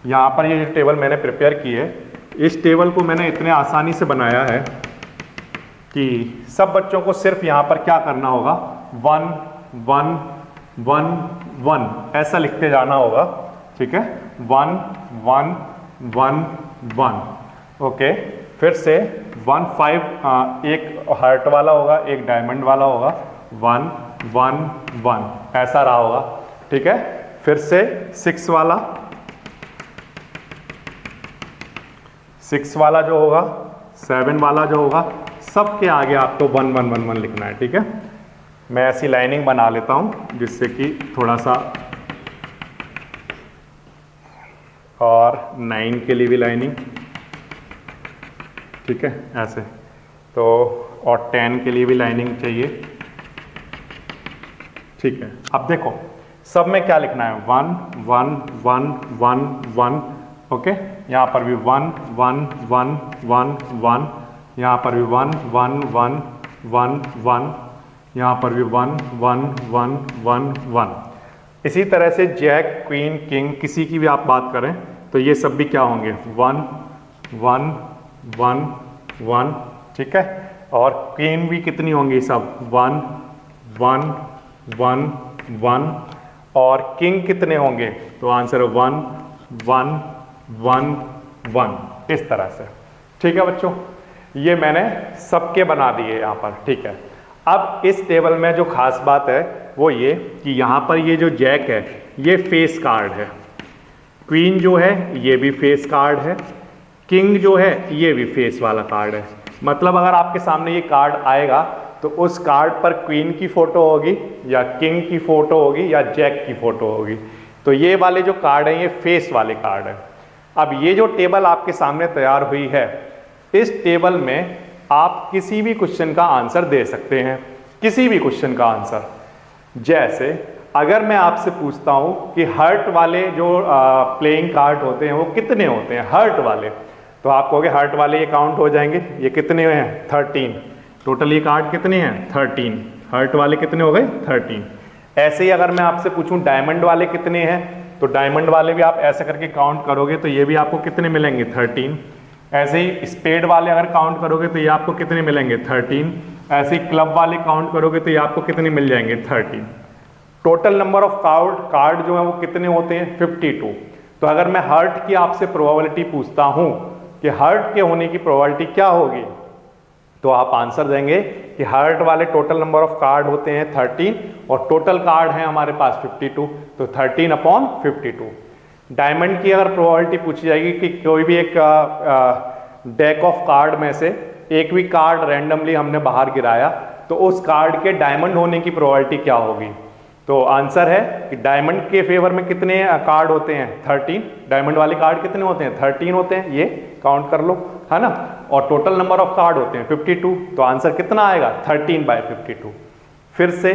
यहाँ पर ये टेबल मैंने प्रिपेयर की है, इस टेबल को मैंने इतने आसानी से बनाया है कि सब बच्चों को सिर्फ यहाँ पर क्या करना होगा, 1 1 1 1 ऐसा लिखते जाना होगा, ठीक है। 1 1 1 1, ओके। फिर से 1 5 एक हार्ट वाला होगा, एक डायमंड वाला होगा, 1 1 1 ऐसा रहा होगा, ठीक है। फिर से 6 वाला, 6 वाला जो होगा, 7 वाला जो होगा, सबके आगे आपको 1 1 1 1 लिखना है, ठीक है। मैं ऐसी लाइनिंग बना लेता हूं जिससे कि थोड़ा सा, और 9 के लिए भी लाइनिंग, ठीक है, ऐसे। तो और 10 के लिए भी लाइनिंग चाहिए, ठीक है। अब देखो सब में क्या लिखना है, 1 1 1 1 1, ओके। यहाँ पर भी 1 1 1 1 1, यहाँ पर भी 1 1 1 1 1, यहाँ पर भी 1 1 1 1 1। इसी तरह से जैक, क्वीन, किंग, किसी की भी आप बात करें तो ये सब भी क्या होंगे, 1 1 1 1, ठीक है। और क्वीन भी कितनी होंगी, सब 1 1 1 1। और किंग कितने होंगे? तो आंसर है 1 1 1 1, इस तरह से, ठीक है बच्चों। ये मैंने सबके बना दिए यहाँ पर, ठीक है। अब इस टेबल में जो खास बात है वो ये कि यहाँ पर ये जो जैक है ये फेस कार्ड है, क्वीन जो है ये भी फेस कार्ड है, किंग जो है ये भी फेस वाला कार्ड है। मतलब अगर आपके सामने ये कार्ड आएगा तो उस कार्ड पर क्वीन की फोटो होगी या किंग की फोटो होगी या जैक की फोटो होगी। तो ये वाले जो कार्ड हैं ये फेस वाले कार्ड हैं। अब ये जो टेबल आपके सामने तैयार हुई है, इस टेबल में आप किसी भी क्वेश्चन का आंसर दे सकते हैं, किसी भी क्वेश्चन का आंसर। जैसे अगर मैं आपसे पूछता हूं कि हर्ट वाले जो प्लेइंग कार्ड होते हैं वो कितने होते हैं, हर्ट वाले, तो आप कहोगे हर्ट वाले ये काउंट हो जाएंगे, ये कितने हैं 13, टोटल ये कार्ड कितने हैं 13, हर्ट वाले कितने हो गए 13। ऐसे ही अगर मैं आपसे पूछूं डायमंड वाले कितने हैं, तो डायमंड वाले भी आप ऐसे करके काउंट करोगे तो ये भी आपको कितने मिलेंगे 13। ऐसे ही स्पेड वाले अगर काउंट करोगे तो ये आपको कितने मिलेंगे 13। ऐसे ही क्लब वाले काउंट करोगे तो ये आपको कितने मिल जाएंगे 13। टोटल नंबर ऑफ कार्ड जो है वो कितने होते हैं 52। तो अगर मैं हर्ट की आपसे प्रोबेबिलिटी पूछता हूं कि हर्ट के होने की प्रोबेबिलिटी क्या होगी, तो आप आंसर देंगे कि हर्ट वाले टोटल नंबर ऑफ कार्ड होते हैं 13 और टोटल कार्ड है हमारे पास 52, तो 13/52। डायमंड की अगर प्रोबेबिलिटी पूछी जाएगी कि कोई भी एक डेक ऑफ कार्ड में से एक भी कार्ड रैंडमली हमने बाहर गिराया तो उस कार्ड के डायमंड होने की प्रोबेबिलिटी क्या होगी, तो आंसर है कि डायमंड के फेवर में कितने कार्ड होते हैं 13, डायमंड वाले कार्ड कितने होते हैं 13 होते हैं, ये काउंट कर लो, है ना। और टोटल नंबर ऑफ कार्ड होते हैं 52, तो आंसर कितना आएगा 13/52। फिर से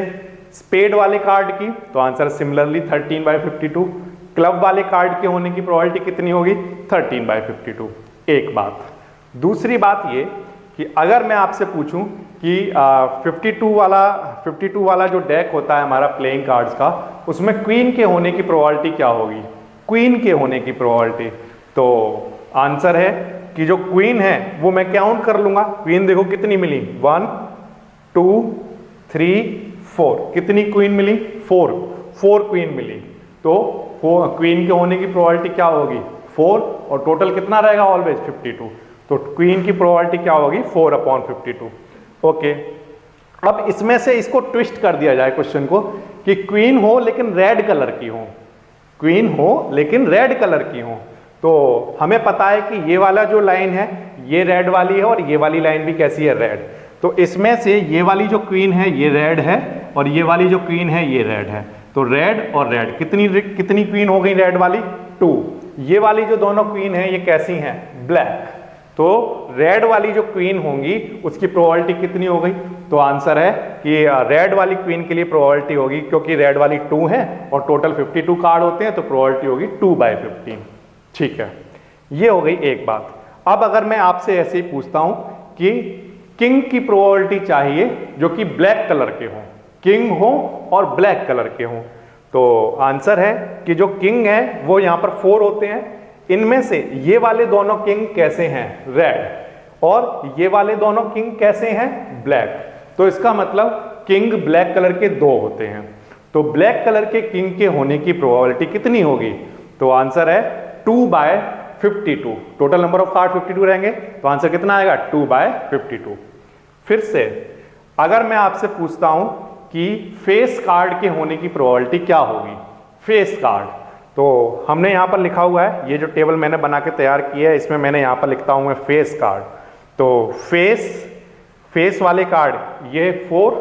स्पेड वाले कार्ड की तो आंसर सिमिलरली 13/52। क्लब वाले कार्ड के होने की प्रोबेबिलिटी कितनी होगी 13/52। एक बात। दूसरी बात ये कि अगर मैं आपसे पूछूं कि 52 वाला जो डेक होता है हमारा प्लेइंग कार्ड्स का, उसमें क्वीन के होने की प्रोबेबिलिटी क्या होगी, क्वीन के होने की प्रोबेबिलिटी, तो आंसर है कि जो क्वीन है वो मैं काउंट कर लूंगा। क्वीन देखो कितनी मिली 1 2 3 4, कितनी क्वीन मिली 4 क्वीन मिली, तो क्वीन के होने की प्रोबेबिलिटी क्या होगी 4 और टोटल कितना रहेगा ऑलवेज 52, तो क्वीन की प्रोबेबिलिटी क्या होगी 4/52। ओके, अब इसमें से इसको ट्विस्ट कर दिया जाए क्वेश्चन को कि क्वीन हो लेकिन रेड कलर की हो, क्वीन हो लेकिन रेड कलर की हो, तो हमें पता है कि ये वाला जो लाइन है ये रेड वाली है और ये वाली लाइन भी कैसी है रेड, तो इसमें से ये वाली जो क्वीन है ये रेड है और ये वाली जो क्वीन है ये रेड है, तो रेड और रेड कितनी क्वीन हो गई रेड वाली 2। ये वाली जो दोनों क्वीन है ये कैसी हैं ब्लैक, तो रेड वाली जो क्वीन होंगी उसकी प्रोबेबिलिटी कितनी हो गई, तो आंसर है कि रेड वाली क्वीन के लिए प्रोबेबिलिटी होगी, क्योंकि रेड वाली 2 है और टोटल 52 कार्ड होते हैं तो प्रोबेबिलिटी होगी 2/15। ठीक है, ये हो गई एक बात। अब अगर मैं आपसे ऐसे ही पूछता हूं कि किंग की प्रोबेबिलिटी चाहिए जो कि ब्लैक कलर के हों, किंग हो और ब्लैक कलर के हों, तो आंसर है कि जो किंग है वो यहां पर 4 होते हैं, इनमें से ये वाले दोनों किंग कैसे हैं रेड और ये वाले दोनों किंग कैसे हैं ब्लैक, तो इसका मतलब किंग ब्लैक कलर के 2 होते हैं, तो ब्लैक कलर के किंग के होने की प्रोबेबिलिटी कितनी होगी, तो आंसर है 2/52। टोटल नंबर ऑफ कार्ड 52 रहेंगे तो आंसर कितना आएगा 2/52। फिर से अगर मैं आपसे पूछता हूं कि फेस कार्ड के होने की प्रोबेबिलिटी क्या होगी, फेस कार्ड, तो हमने यहां पर लिखा हुआ है, ये जो टेबल मैंने बना के तैयार की है इसमें मैंने यहां पर लिखता हूं मैं फेस कार्ड, तो फेस वाले कार्ड ये 4,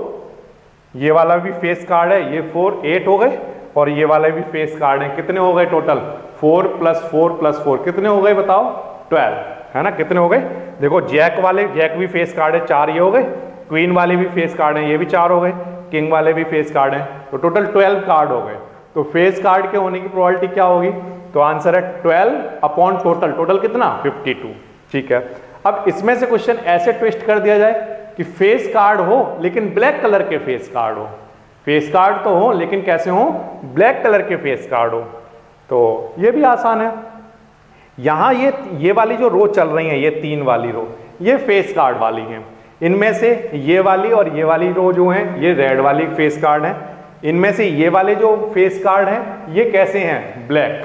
ये वाला भी फेस कार्ड है ये 4 8 हो गए और ये वाले भी फेस कार्ड है, कितने हो गए टोटल 4 + 4 + 4 कितने हो गए बताओ 12, है ना, कितने हो गए। देखो जैक भी फेस कार्ड है 4 ये हो गए, क्वीन वाले भी फेस कार्ड है ये भी 4 हो गए, किंग वाले भी फेस कार्ड हैं तो टोटल 12 कार्ड हो गए, तो फेस कार्ड के होने की प्रोबेबिलिटी क्या होगी, तो आंसर है 12/टोटल, टोटल कितना 52। ठीक है, अब इसमें से क्वेश्चन ऐसे ट्विस्ट कर दिया जाए कि फेस कार्ड हो लेकिन ब्लैक कलर के फेस कार्ड हो, फेस कार्ड तो हो लेकिन कैसे हो ब्लैक कलर के फेस कार्ड हो, तो ये भी आसान है। यहां ये वाली जो रो चल रही है ये 3 वाली रो ये फेस कार्ड वाली हैं, इनमें से ये वाली और ये वाली रो जो है ये रेड वाली फेस कार्ड है, इनमें से ये वाले जो फेस कार्ड हैं ये कैसे हैं ब्लैक,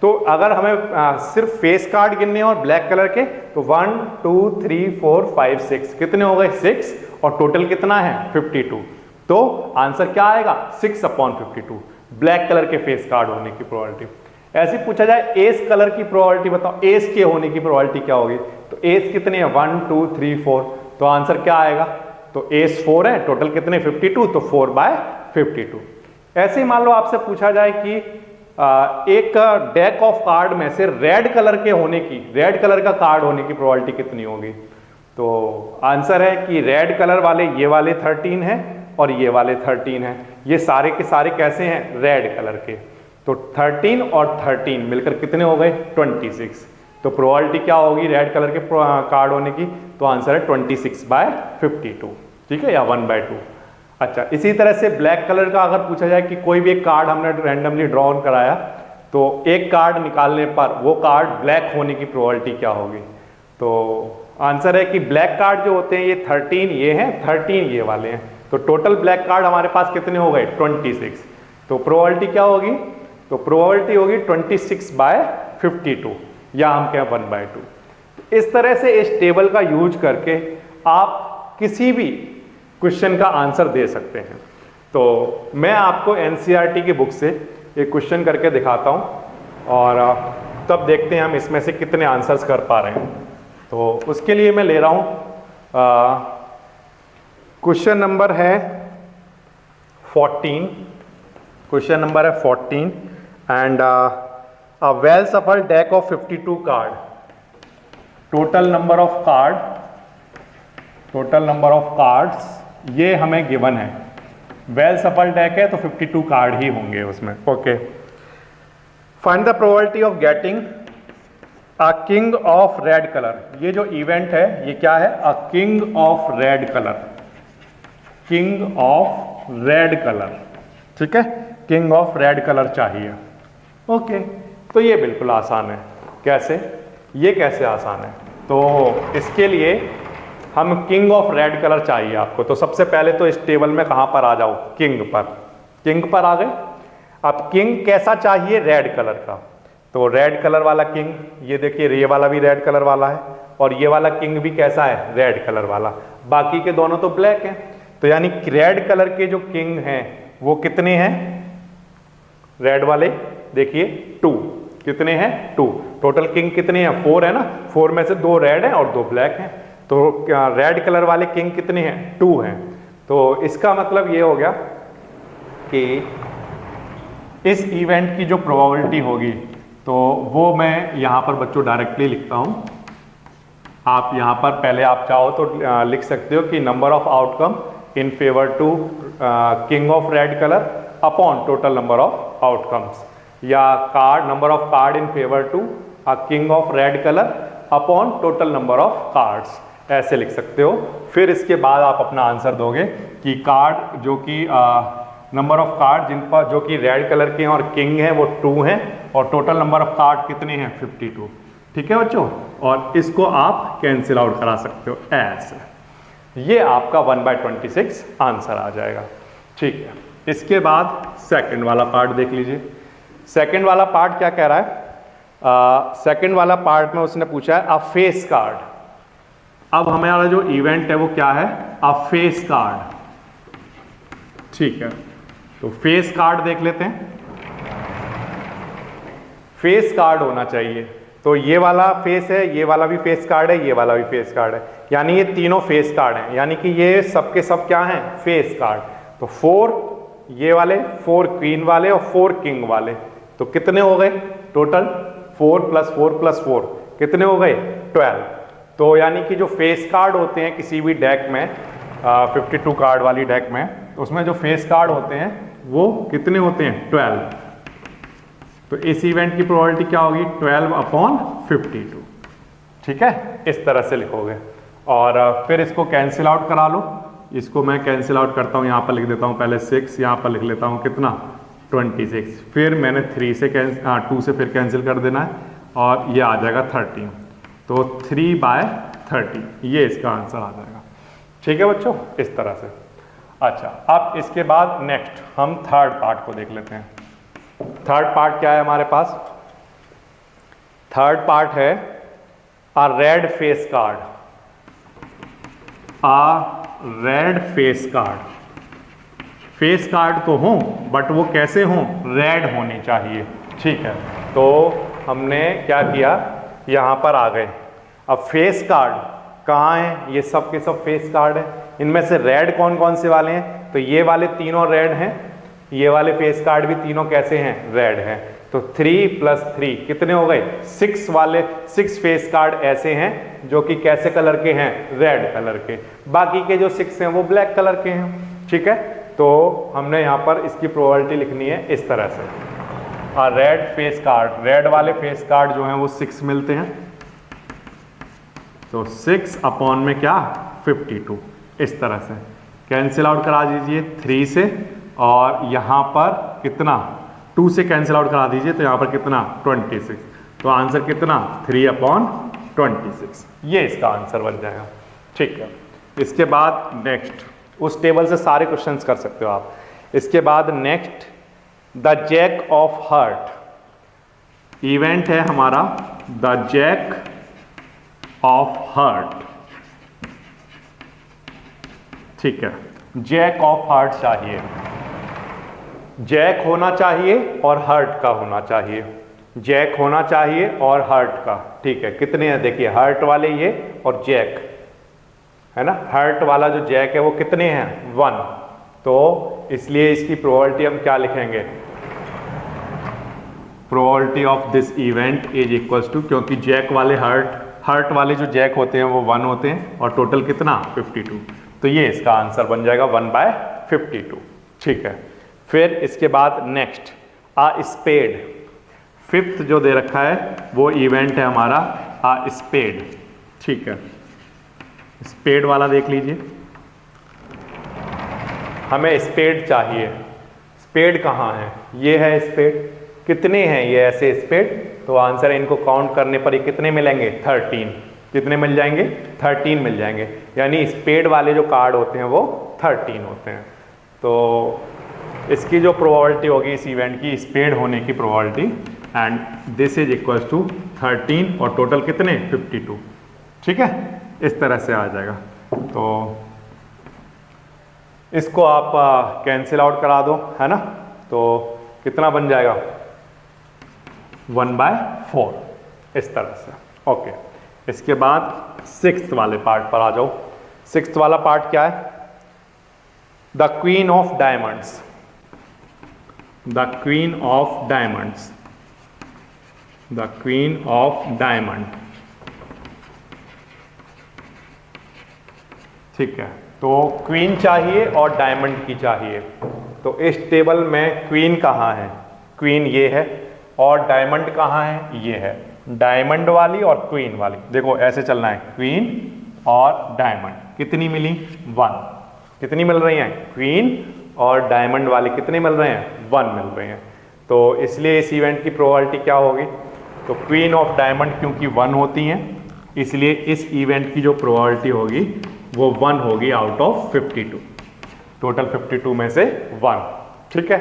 तो अगर हमें सिर्फ फेस कार्ड गिनने और ब्लैक कलर के तो 1 2 3 4 5 6 कितने हो गए 6 और टोटल कितना है 52, तो आंसर क्या आएगा 6/52 ब्लैक कलर के फेस कार्ड होने की प्रोबेबिलिटी। ऐसे पूछा जाए एस कलर की प्रोबेबिलिटी बताओ, एस के होने की प्रोबेबिलिटी क्या होगी, तो एस कितने हैं 1 2 3 4, तो आंसर क्या आएगा तो एस 4 है, टोटल कितने 52, तो 4/52। ऐसे ही मान लो आपसे पूछा जाए कि एक डेक ऑफ कार्ड में से रेड कलर के होने की, रेड कलर का कार्ड होने की प्रोबेबिलिटी कितनी होगी? तो आंसर है कि रेड कलर वाले ये वाले 13 हैं और ये वाले 13 हैं। ये सारे के सारे कैसे हैं? रेड कलर के। तो 13 और 13 मिलकर कितने हो गए? 26। तो प्रोबेबिलिटी क्या होगी रेड कलर के कार्ड होने की? तो आंसर है 26/52, ठीक है, या 1/2। अच्छा, इसी तरह से ब्लैक कलर का अगर पूछा जाए कि कोई भी एक कार्ड हमने रैंडमली ड्रॉ ऑन कराया, तो एक कार्ड निकालने पर वो कार्ड ब्लैक होने की प्रोबेबिलिटी क्या होगी? तो आंसर है कि ब्लैक कार्ड जो होते हैं ये 13 ये हैं, 13 ये वाले हैं। तो टोटल ब्लैक कार्ड हमारे पास कितने हो गए? 26। तो प्रोबेबिलिटी क्या होगी? तो प्रोबेबिलिटी होगी 26/52, या हम कहें 1/2। इस तरह से इस टेबल का यूज करके आप किसी भी क्वेश्चन का आंसर दे सकते हैं। तो मैं आपको एनसीईआरटी की बुक से एक क्वेश्चन करके दिखाता हूं और तब देखते हैं हम इसमें से कितने आंसर्स कर पा रहे हैं। तो उसके लिए मैं ले रहा हूं क्वेश्चन नंबर है 14, क्वेश्चन नंबर है 14 एंड अ वेल सफल deck of 52 card, total number of cards ये हमें गिवन है। वेल सफल डेक है तो 52 कार्ड ही होंगे उसमें। Okay, find the probability of getting a king of red colour. ये जो इवेंट है ये क्या है? अ king of red colour, king of red colour, ठीक है, किंग ऑफ रेड कलर चाहिए। ओके, तो ये बिल्कुल आसान है। कैसे? ये कैसे आसान है? तो इसके लिए हम किंग ऑफ रेड कलर चाहिए आपको। तो सबसे पहले तो इस टेबल में कहां पर आ जाओ? किंग पर। किंग पर आ गए। अब किंग कैसा चाहिए? रेड कलर का। तो रेड कलर वाला किंग, ये देखिए ये वाला भी रेड कलर वाला है और ये वाला किंग भी कैसा है? रेड कलर वाला। बाकी के दोनों तो ब्लैक हैं। तो यानी रेड कलर के जो किंग हैं वो कितने हैं? रेड वाले देखिए 2। कितने हैं? 2। टोटल किंग कितने हैं? 4 है ना। 4 में से 2 रेड हैं और 2 ब्लैक हैं। तो रेड कलर वाले किंग कितने हैं? 2 हैं। तो इसका मतलब ये हो गया कि इस इवेंट की जो प्रोबेबिलिटी होगी तो वो मैं यहाँ पर बच्चों डायरेक्टली लिखता हूँ। आप यहाँ पर पहले आप चाहो तो लिख सकते हो कि number of outcome in favour to king of red colour upon total number of outcomes, या card number of card in favour to a king of red colour upon total number of cards, ऐसे लिख सकते हो। फिर इसके बाद आप अपना आंसर दोगे कि कार्ड जो कि नंबर ऑफ कार्ड जिन पर जो कि रेड कलर के हैं और किंग हैं वो 2 हैं और टोटल नंबर ऑफ कार्ड कितने हैं? 52। ठीक है बच्चों, और इसको आप कैंसिल आउट करा सकते हो ऐसे। ये आपका 1/26 आंसर आ जाएगा। ठीक है, इसके बाद सेकंड वाला पार्ट देख लीजिए। सेकंड वाला पार्ट क्या कह रहा है? सेकंड वाला पार्ट में उसने पूछा है अ फेस कार्ड। अब हमारा जो इवेंट है वो क्या है? अ फेस कार्ड। ठीक है, तो फेस कार्ड देख लेते हैं। फेस कार्ड होना चाहिए। तो ये वाला फेस है, ये वाला भी फेस कार्ड है, ये वाला भी फेस कार्ड है, यानी ये तीनों फेस कार्ड हैं, यानी कि ये सब के सब क्या हैं? Face card. तो 4 ये वाले, 4 क्वीन वाले और 4 किंग वाले, तो कितने हो गए टोटल? 4 + 4 + 4 कितने हो गए? 12। तो यानी कि जो फेस कार्ड होते हैं किसी भी डेक में, 52 कार्ड वाली डेक में, उसमें जो फेस कार्ड होते हैं वो कितने होते हैं? 12। तो इस इवेंट की प्रोबेबिलिटी क्या होगी? 12/52। ठीक है, इस तरह से लिखोगे और फिर इसको कैंसिल आउट करा लो। इसको मैं कैंसिल आउट करता हूँ, यहाँ पर लिख देता हूँ पहले 6, यहाँ पर लिख लेता हूँ कितना? 26। फिर मैंने 2 से फिर कैंसिल कर देना है और ये आ जाएगा 13। तो 3/30 ये इसका आंसर आ जाएगा। ठीक है बच्चों, इस तरह से। अच्छा, अब इसके बाद नेक्स्ट हम थर्ड पार्ट को देख लेते हैं। थर्ड पार्ट क्या है हमारे पास? थर्ड पार्ट है a red face card. A red face card. Face card तो हों बट वो कैसे हों? रेड होनी चाहिए। ठीक है, तो हमने क्या किया, यहाँ पर आ गए। अब फेस कार्ड कहाँ हैं? ये सब के सब फेस कार्ड है। इनमें से रेड कौन कौन से वाले हैं? तो ये वाले तीनों रेड हैं, ये वाले फेस कार्ड भी तीनों कैसे हैं? रेड हैं। तो 3 + 3 कितने हो गए? 6 वाले 6 फेस कार्ड ऐसे हैं जो कि कैसे कलर के हैं? रेड कलर के। बाकी के जो 6 हैं वो ब्लैक कलर के हैं। ठीक है, तो हमने यहाँ पर इसकी प्रोबेबिलिटी लिखनी है इस तरह से। रेड फेस कार्ड, रेड वाले फेस कार्ड जो हैं वो 6 मिलते हैं, तो 6 में क्या? 52। इस तरह से कैंसिल आउट करा दीजिए 3 से, और यहाँ पर कितना? 2 से कैंसिल आउट करा दीजिए, तो यहाँ पर कितना? 26। तो आंसर कितना? 3/26। ये इसका आंसर बन जाएगा। ठीक है, इसके बाद नेक्स्ट, उस टेबल से सारे क्वेश्चंस कर सकते हो आप। इसके बाद next, the jack of heart. Event है हमारा द जैक ऑफ हार्ट। ठीक है, जैक ऑफ हार्ट चाहिए, जैक होना चाहिए और हार्ट का होना चाहिए, जैक होना चाहिए और हार्ट का। ठीक है, कितने हैं? देखिए, हार्ट वाले ये और जैक है ना, हार्ट वाला जो जैक है वो कितने हैं? 1। तो इसलिए इसकी प्रोबेबिलिटी हम क्या लिखेंगे? Probability of this event is equals to, क्योंकि जैक वाले हार्ट वाले जो जैक होते हैं वो 1 होते हैं, और टोटल कितना? 52। तो ये इसका आंसर बन जाएगा 1/52। ठीक है, फिर इसके बाद नेक्स्ट, स्पेड। 5th जो दे रखा है वो इवेंट है हमारा स्पेड। ठीक है, स्पेड वाला देख लीजिए, हमें स्पेड चाहिए। स्पेड कहाँ है? ये है स्पेड। कितने हैं ये ऐसे स्पेड? तो आंसर इनको काउंट करने पर ये कितने मिलेंगे? 13। कितने मिल जाएंगे? 13 मिल जाएंगे। यानी स्पेड वाले जो कार्ड होते हैं वो 13 होते हैं। तो इसकी जो प्रोबेबिलिटी होगी इस इवेंट की, स्पेड होने की probability, and this is equals to 13, और टोटल कितने? 52। ठीक है, इस तरह से आ जाएगा। तो इसको आप कैंसिल आउट करा दो, है ना, तो कितना बन जाएगा? 1/4। इस तरह से। ओके, इसके बाद 6th वाले पार्ट पर आ जाओ। 6th वाला पार्ट क्या है? The queen of diamonds. The queen of diamonds, the queen of diamond. ठीक है, तो क्वीन चाहिए और डायमंड की चाहिए। तो इस टेबल में क्वीन कहाँ है? क्वीन ये है, और डायमंड कहाँ है? ये है। डायमंड वाली और क्वीन वाली, देखो ऐसे चलना है, क्वीन और डायमंड। कितनी मिली? 1। कितनी मिल रही हैं? क्वीन और डायमंड वाली कितने मिल रहे हैं? 1 मिल रहे हैं। तो इसलिए इस इवेंट की प्रोबेबिलिटी क्या होगी? तो क्वीन ऑफ डायमंड क्योंकि 1 होती हैं, इसलिए इस इवेंट की जो प्रोबेबिलिटी होगी वो 1 होगी आउट ऑफ 52। टोटल 52 में से 1। ठीक है,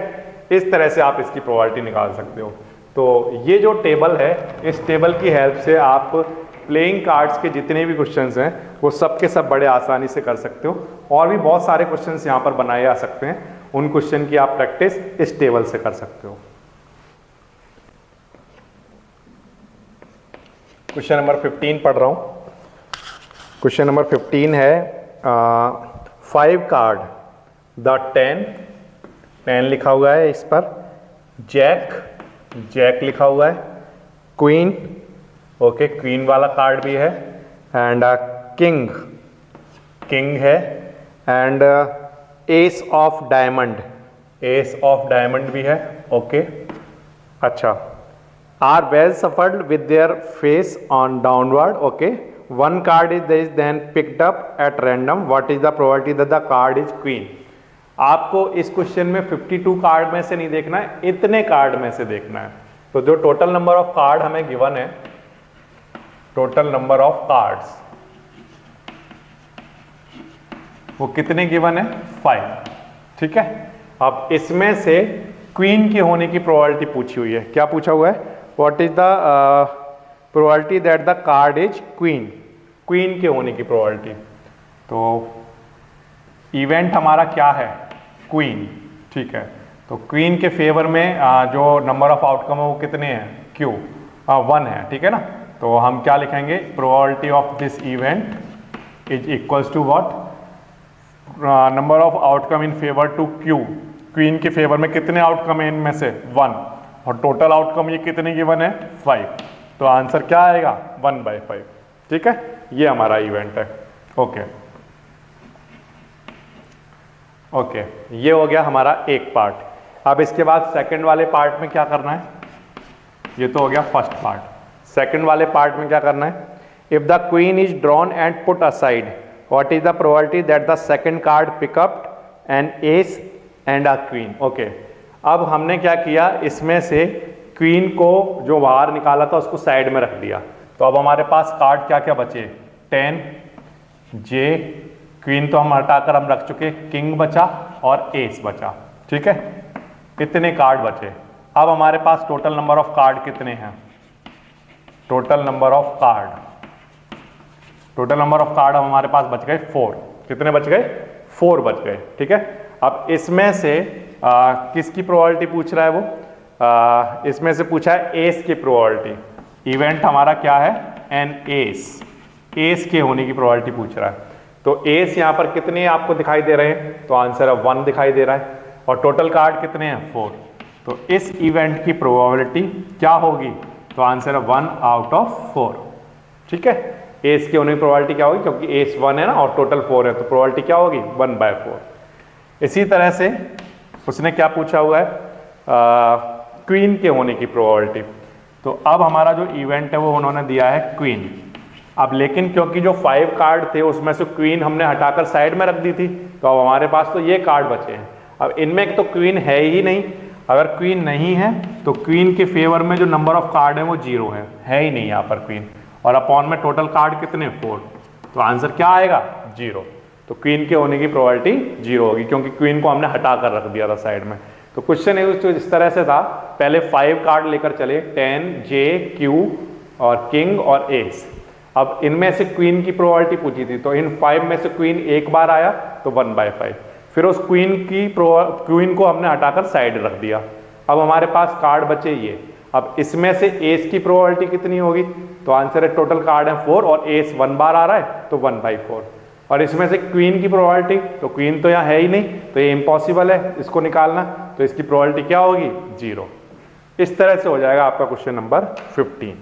इस तरह से आप इसकी प्रोबेबिलिटी निकाल सकते हो। तो ये जो टेबल है, इस टेबल की हेल्प से आप प्लेइंग कार्ड्स के जितने भी क्वेश्चंस हैं वो सब के सब बड़े आसानी से कर सकते हो। और भी बहुत सारे क्वेश्चंस यहाँ पर बनाए जा सकते हैं, उन क्वेश्चन की आप प्रैक्टिस इस टेबल से कर सकते हो। क्वेश्चन नंबर 15 पढ़ रहा हूँ। क्वेश्चन नंबर 15 है 5 कार्ड, द 10 लिखा हुआ है इस पर, जैक लिखा हुआ है, क्वीन, ओके, क्वीन वाला कार्ड भी है, एंड किंग है, एंड एस ऑफ डायमंड भी है, ओके। अच्छा, are well shuffled with their face on downward, okay. One card is then picked up at random, what is the probability that the card is queen. आपको इस question में 52 card में से नहीं देखना है, इतने कार्ड में से देखना है। तो जो टोटल नंबर ऑफ कार्ड हमें गिवन है, टोटल नंबर ऑफ कार्ड्स वो कितने गिवन है? 5। ठीक है, अब इसमें से क्वीन के होने की प्रोबेबिलिटी पूछी हुई है। क्या पूछा हुआ है? What is the probability that the card is queen, queen के होने की प्रोबेबिलिटी। तो इवेंट हमारा क्या है? क्वीन। ठीक है, तो क्वीन के फेवर में जो नंबर ऑफ आउटकम है वो कितने हैं? Q 1 है। ठीक है ना, तो हम क्या लिखेंगे? Probability of this event is equals to what, number of outcome in favour to Q, queen के फेवर में कितने आउटकम है इनमें से 1, और टोटल आउटकम ये कितने गिवन है 5, तो आंसर क्या आएगा 1/5। ठीक है, ये हमारा इवेंट है। ओके ओके, ये हो गया हमारा एक पार्ट। अब इसके बाद सेकंड वाले पार्ट में क्या करना है, ये तो हो गया फर्स्ट पार्ट। सेकंड वाले पार्ट में क्या करना है, if the queen is drawn and put aside what is the probability that the second card pick up an ace and a queen. Okay, अब हमने क्या किया, इसमें से क्वीन को जो बाहर निकाला था उसको साइड में रख दिया, तो अब हमारे पास कार्ड क्या क्या बचे, 10 जे, क्वीन तो हम हटाकर हम रख चुके, किंग बचा और एस बचा। ठीक है, इतने कार्ड बचे। अब हमारे पास टोटल नंबर ऑफ कार्ड कितने हैं, टोटल नंबर ऑफ कार्ड अब हमारे पास बच गए 4। कितने बच गए, 4 बच गए। ठीक है, अब इसमें से किसकी प्रोबेबिलिटी पूछ रहा है वो, इसमें से पूछा है एस की प्रोबेबिलिटी। इवेंट हमारा क्या है, एन एस, एस के होने की प्रोबेबिलिटी पूछ रहा है। तो एस यहाँ पर कितने आपको दिखाई दे रहे हैं, तो आंसर है 1 दिखाई दे रहा है, और टोटल कार्ड कितने हैं 4। तो इस इवेंट की प्रोबेबिलिटी क्या होगी, तो आंसर है 1 आउट ऑफ 4। ठीक है, एस के होने की प्रोबेबिलिटी क्या होगी, क्योंकि एस 1 है ना और टोटल 4 है, तो प्रोबेबिलिटी क्या होगी 1/4। इसी तरह से उसने क्या पूछा हुआ है, क्वीन के होने की प्रोबेबिलिटी। तो अब हमारा जो इवेंट है वो उन्होंने दिया है क्वीन। अब लेकिन क्योंकि जो 5 कार्ड थे उसमें से क्वीन हमने हटाकर साइड में रख दी थी, तो अब हमारे पास तो ये कार्ड बचे हैं। अब इनमें तो क्वीन है ही नहीं, अगर क्वीन नहीं है तो क्वीन के फेवर में जो नंबर ऑफ कार्ड है वो 0 है ही नहीं यहाँ पर क्वीन, और अपॉन में टोटल कार्ड कितने 4, तो आंसर क्या आएगा 0। तो क्वीन के होने की प्रोबेबिलिटी 0 होगी, क्योंकि क्वीन को हमने हटा कर रख दिया था साइड में। तो क्वेश्चन इस तरह से था, पहले 5 कार्ड लेकर चले, 10 जे क्यू और किंग और एस। अब इनमें से क्वीन की प्रोबेबिलिटी पूछी थी, तो इन 5 में से क्वीन एक बार आया तो 1/5, फिर उस क्वीन को हमने हटाकर साइड रख दिया। अब हमारे पास कार्ड बचे ये, अब इसमें से एस की प्रोबेबिलिटी कितनी होगी, तो आंसर है टोटल कार्ड है 4 और एस 1 बार आ रहा है तो 1/4। और इसमें से क्वीन की प्रोबेबिलिटी, तो क्वीन तो यहाँ है ही नहीं, तो ये इम्पॉसिबल है इसको निकालना, तो इसकी प्रोबेबिलिटी क्या होगी 0। इस तरह से हो जाएगा आपका क्वेश्चन नंबर 15।